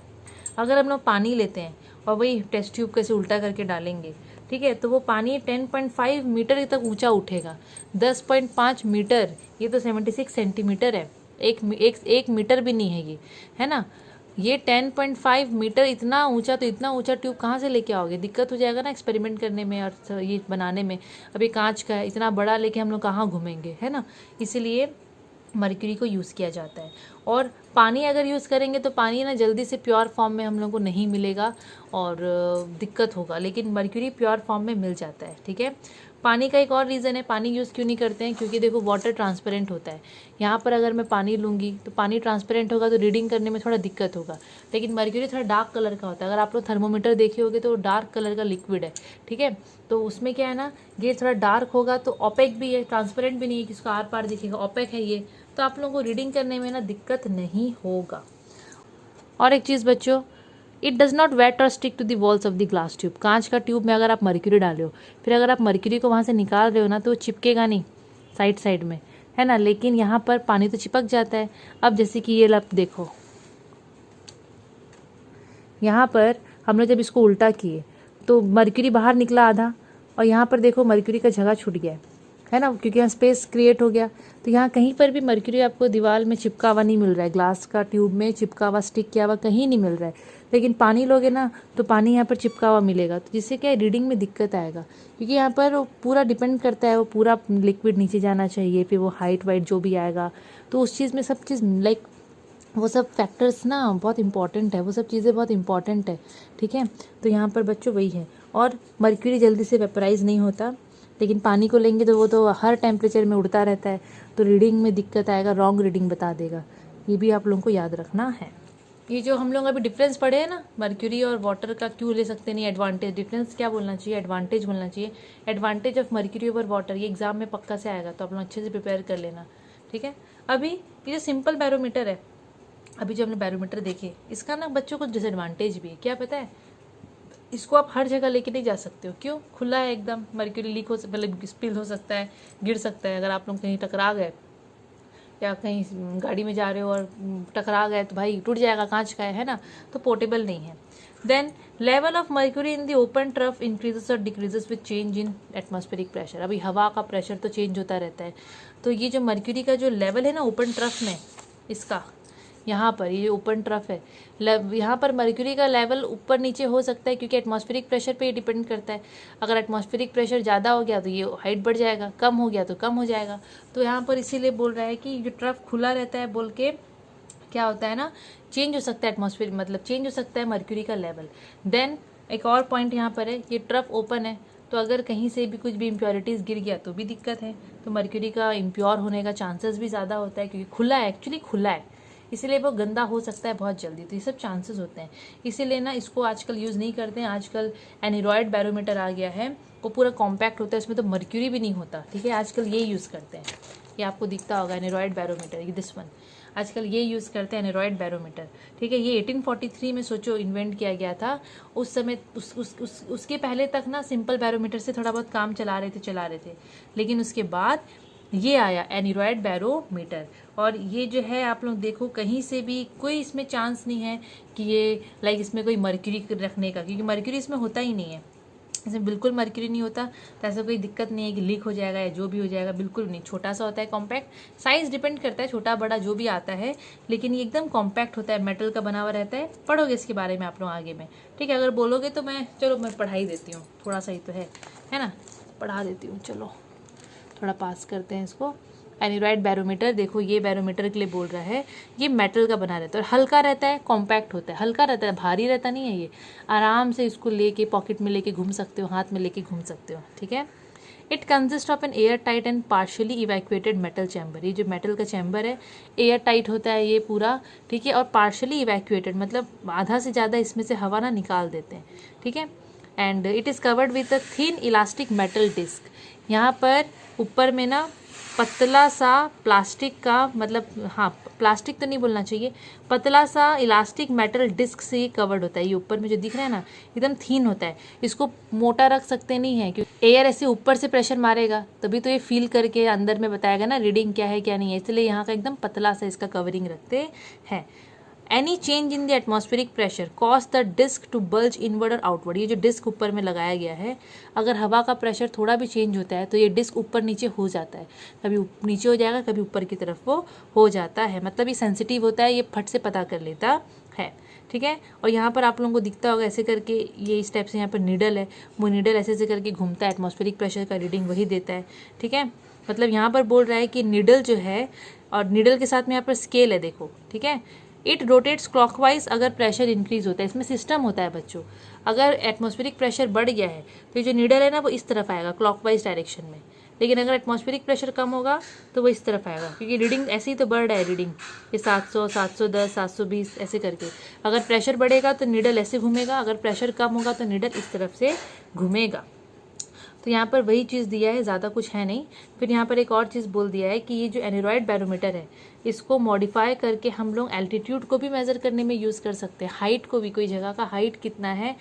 अगर हम लोग पानी लेते हैं और वही टेस्ट ट्यूब कैसे उल्टा करके डालेंगे, ठीक है, तो वो पानी 10.5 मीटर तक ऊंचा उठेगा। 10.5 मीटर, ये तो 76 सेंटीमीटर है, एक मीटर भी नहीं है ये, है ना। ये 10.5 मीटर इतना ऊंचा, तो इतना ऊंचा ट्यूब कहाँ से लेके आओगे, दिक्कत हो जाएगा ना एक्सपेरिमेंट करने में और ये बनाने में। अभी कांच का है, इतना बड़ा लेके हम लोग कहाँ घूमेंगे, है ना। इसीलिए मर्क्यूरी को यूज़ किया जाता है। और पानी अगर यूज़ करेंगे तो पानी ना जल्दी से प्योर फॉर्म में हम लोग को नहीं मिलेगा और दिक्कत होगा, लेकिन मर्क्यूरी प्योर फॉर्म में मिल जाता है। ठीक है, पानी का एक और रीज़न है, पानी यूज़ क्यों नहीं करते हैं, क्योंकि देखो वाटर ट्रांसपेरेंट होता है। यहाँ पर अगर मैं पानी लूँगी तो पानी ट्रांसपेरेंट होगा, तो रीडिंग करने में थोड़ा दिक्कत होगा। लेकिन मर्क्यूरी थोड़ा डार्क कलर का होता है। अगर आप लोग थर्मोमीटर देखे होगे तो डार्क कलर का लिक्विड है, ठीक है, तो उसमें क्या है ना, ये थोड़ा डार्क होगा, तो ओपेक भी है, ट्रांसपेरेंट भी नहीं है कि इसका आर पार दिखेगा, ओपेक है ये, तो आप लोगों को रीडिंग करने में ना दिक्कत नहीं होगा। और एक चीज़ बच्चों, it does not wet or stick to the walls of the glass tube. कांच का ट्यूब में अगर आप मर्क्यूरी डाले हो, फिर अगर आप मर्क्यूरी को वहाँ से निकाल रहे हो ना, तो वो चिपकेगा नहीं साइड में, है ना। लेकिन यहाँ पर पानी तो चिपक जाता है। अब जैसे कि ये लब देखो, यहाँ पर हम लोग जब इसको उल्टा किए तो मर्क्यूरी बाहर निकला आधा, और यहाँ पर देखो मर्क्यूरी का जगह छूट गया है ना, क्योंकि यहाँ स्पेस क्रिएट हो गया। तो यहाँ कहीं पर भी मर्क्यूरी आपको दीवार में चिपका हुआ नहीं मिल रहा है, ग्लास का ट्यूब में चिपका हुआ स्टिक किया हुआ कहीं नहीं मिल रहा है। लेकिन पानी लोगे ना तो पानी यहाँ पर चिपका हुआ मिलेगा, तो जिससे क्या है रीडिंग में दिक्कत आएगा, क्योंकि यहाँ पर वो पूरा डिपेंड करता है, वो पूरा लिक्विड नीचे जाना चाहिए, फिर वो हाइट वाइट जो भी आएगा, तो उस चीज़ में सब चीज़ लाइक वो सब फैक्टर्स ना बहुत इंपॉर्टेंट है, वो सब चीज़ें बहुत इंपॉर्टेंट है। ठीक है, तो यहाँ पर बच्चों वही है। और मर्क्यूरी जल्दी से वेपराइज नहीं होता, लेकिन पानी को लेंगे तो वो तो हर टेम्परेचर में उड़ता रहता है, तो रीडिंग में दिक्कत आएगा, रॉन्ग रीडिंग बता देगा। ये भी आप लोगों को याद रखना है। ये जो हम लोग अभी डिफरेंस पढ़े हैं ना, मर्क्यूरी और वाटर का क्यों ले सकते नहीं, एडवांटेज, डिफरेंस क्या बोलना चाहिए, एडवांटेज बोलना चाहिए। Advantage of mercury over water, ये एग्जाम में पक्का से आएगा, तो आप लोग अच्छे से प्रिपेयर कर लेना। ठीक है, अभी ये जो सिंपल बैरोमीटर है, अभी जो हमने बैरोमीटर देखे, इसका ना बच्चों को डिसएडवांटेज भी है, क्या पता है, इसको आप हर जगह लेके नहीं जा सकते हो। क्यों? खुला है एकदम, मर्क्यूरी लीक हो, मतलब स्पिल हो सकता है, गिर सकता है। अगर आप लोग कहीं टकरा गए या कहीं गाड़ी में जा रहे हो और टकरा गए तो भाई टूट जाएगा, कांच का है ना, तो पोर्टेबल नहीं है। Then level of mercury in the open trough increases और decreases with change in atmospheric pressure. अभी हवा का प्रेशर तो चेंज होता रहता है, तो ये जो मर्क्यूरी का जो लेवल है ना ओपन ट्रफ में, इसका यहाँ पर ये ओपन ट्रफ है, यहाँ पर मर्क्यूरी का लेवल ऊपर नीचे हो सकता है, क्योंकि एटमॉस्फेरिक प्रेशर पे ही डिपेंड करता है। अगर एटमॉस्फेरिक प्रेशर ज़्यादा हो गया तो ये हाइट बढ़ जाएगा, कम हो गया तो कम हो जाएगा। तो यहाँ पर इसीलिए बोल रहा है कि जो ट्रफ खुला रहता है बोल के क्या होता है ना, चेंज हो सकता है एटमॉस्फेरिक, मतलब चेंज हो सकता है मर्क्यूरी का लेवल। देन एक और पॉइंट यहाँ पर है, ये ट्रफ ओपन है, तो अगर कहीं से भी कुछ भी इम्प्योरिटीज़ गिर गया तो भी दिक्कत है, तो मर्क्यूरी का इम्प्योर होने का चांसेस भी ज़्यादा होता है, क्योंकि खुला है, एक्चुअली खुला है, इसीलिए वो गंदा हो सकता है बहुत जल्दी। तो ये सब चांसेस होते हैं, इसीलिए ना इसको आजकल यूज़ नहीं करते हैं। आजकल एनीरॉयड बैरोमीटर आ गया है, वो पूरा कॉम्पैक्ट होता है, इसमें तो मर्क्यूरी भी नहीं होता। ठीक है, आजकल ये यूज़ करते हैं, ये आपको दिखता होगा एनीरॉयड बैरोमीटर, ये दिस वन, आजकल ये यूज़ करते हैं एनीरॉयड बैरोमीटर। ठीक है, ये 1843 में सोचो इन्वेंट किया गया था। उस समय उसके पहले तक ना सिंपल बैरोमीटर से थोड़ा बहुत काम चला रहे थे, लेकिन उसके बाद ये आया एनीरॉयड बैरोमीटर। और ये जो है आप लोग देखो, कहीं से भी कोई इसमें चांस नहीं है कि ये लाइक इसमें कोई मर्क्यूरी रखने का, क्योंकि मर्क्यूरी इसमें होता ही नहीं है, इसमें बिल्कुल मर्क्यूरी नहीं होता। तो ऐसा कोई दिक्कत नहीं है कि लीक हो जाएगा या जो भी हो जाएगा, बिल्कुल नहीं। छोटा सा होता है, कॉम्पैक्ट, साइज डिपेंड करता है, छोटा बड़ा जो भी आता है, लेकिन ये एकदम कॉम्पैक्ट होता है, मेटल का बना हुआ रहता है। पढ़ोगे इसके बारे में आप लोग आगे में, ठीक है, अगर बोलोगे तो मैं चलो मैं पढ़ाई देती हूँ, थोड़ा सा ही तो है ना, पढ़ा देती हूँ। चलो थोड़ा पास करते हैं इसको। एनीरॉयड बैरोमीटर देखो, ये बैरोमीटर के लिए बोल रहा है, ये मेटल का बना रहता है और हल्का रहता है, कॉम्पैक्ट होता है, हल्का रहता है, भारी रहता नहीं है। ये आराम से इसको लेके पॉकेट में लेके घूम सकते हो, हाथ में लेके घूम सकते हो। ठीक है, it consist of an air tight and partially evacuated metal chamber. ये जो मेटल का चैम्बर है एयर टाइट होता है ये पूरा, ठीक है, और पार्शियली इवैक्यूएटेड मतलब आधा से ज़्यादा इसमें से हवा ना निकाल देते हैं। ठीक है, and it is covered with a thin elastic metal disc. यहाँ पर ऊपर में ना पतला सा प्लास्टिक का, मतलब हाँ प्लास्टिक तो नहीं बोलना चाहिए, पतला सा इलास्टिक मेटल डिस्क से कवर्ड होता है। ये ऊपर में जो दिख रहा है ना एकदम थीन होता है, इसको मोटा रख सकते नहीं है, क्योंकि एयर ऐसे ऊपर से प्रेशर मारेगा तभी तो ये फील करके अंदर में बताएगा ना रीडिंग क्या है क्या नहीं है, इसलिए यहाँ का एकदम पतला सा इसका कवरिंग रखते हैं। Any change in the atmospheric pressure cause the disc to bulge inward और आउटवर्ड। ये जो डिस्क ऊपर में लगाया गया है, अगर हवा का प्रेशर थोड़ा भी चेंज होता है तो ये डिस्क ऊपर नीचे हो जाता है, कभी नीचे हो जाएगा कभी ऊपर की तरफ वो हो जाता है, मतलब ये सेंसिटिव होता है, ये फट से पता कर लेता है। ठीक है, और यहाँ पर आप लोगों को दिखता होगा ऐसे करके, ये इस टाइप से यहाँ पर नीडल है, वो नीडल ऐसे ऐसे करके घूमता है, एटमॉस्फेरिक प्रेशर का रीडिंग वही देता है। ठीक है, मतलब यहाँ पर बोल रहा है कि नीडल जो है, और नीडल के साथ में यहाँ पर स्केल है देखो। ठीक है, इट रोटेट्स क्लॉकवाइज अगर प्रेशर इंक्रीज होता है, इसमें सिस्टम होता है बच्चों, अगर एटमॉस्फेरिक प्रेशर बढ़ गया है तो ये जो नीडल है ना वो इस तरफ आएगा क्लॉकवाइज डायरेक्शन में, लेकिन अगर एटमॉस्फेरिक प्रेशर कम होगा तो वो इस तरफ आएगा, क्योंकि रीडिंग ऐसे ही तो बढ़ रहा है, रीडिंग ये 700 710 720 ऐसे करके। अगर प्रेशर बढ़ेगा तो नीडल ऐसे घूमेगा, अगर प्रेशर कम होगा तो नीडल इस तरफ से घूमेगा। तो यहाँ पर वही चीज़ दिया है, ज़्यादा कुछ है नहीं। फिर यहाँ पर एक और चीज़ बोल दिया है कि ये जो एनीरॉयड बैरोमीटर है इसको मॉडिफाई करके हम लोग एल्टीट्यूड को भी मेज़र करने में यूज़ कर सकते हैं, हाइट को भी, कोई जगह का हाइट कितना है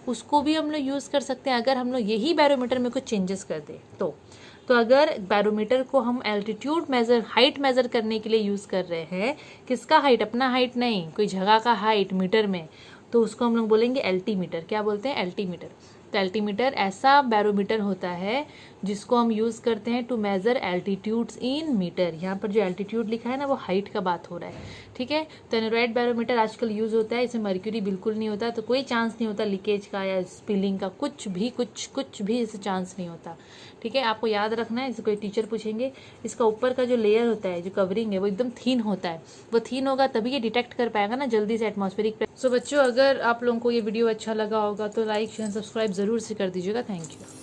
उसको भी हम लोग यूज़ कर सकते हैं, अगर हम लोग यही बैरोमीटर में कुछ चेंजेस कर दें तो अगर बैरोमीटर को हम एल्टीट्यूड मेज़र, हाइट मेज़र करने के लिए यूज़ कर रहे हैं, किसका हाइट, अपना हाइट नहीं, कोई जगह का हाइट मीटर में, तो उसको हम लोग बोलेंगे एल्टीमीटर। क्या बोलते हैं? एल्टीमीटर। तो एल्टीमीटर ऐसा बैरोमीटर होता है जिसको हम यूज़ करते हैं to measure altitudes in metre. यहाँ पर जो एल्टीट्यूड लिखा है ना वो हाइट का बात हो रहा है, ठीक है। तो एनोराइड बैरोमीटर आजकल यूज़ होता है, इसमें मर्क्यूरी बिल्कुल नहीं होता, तो कोई चांस नहीं होता लीकेज का या स्पिलिंग का, कुछ भी इससे चांस नहीं होता, ठीक है। आपको याद रखना है, इसे कोई टीचर पूछेंगे, इसका ऊपर का जो लेयर होता है, जो कवरिंग है, वो एकदम थीन होता है। वो थीन होगा तभी ये डिटेक्ट कर पाएगा ना जल्दी से एटमॉस्फेरिक। सो बच्चों, अगर आप लोगों को ये वीडियो अच्छा लगा होगा तो लाइक शेयर सब्सक्राइब ज़रूर से कर दीजिएगा। Thank you.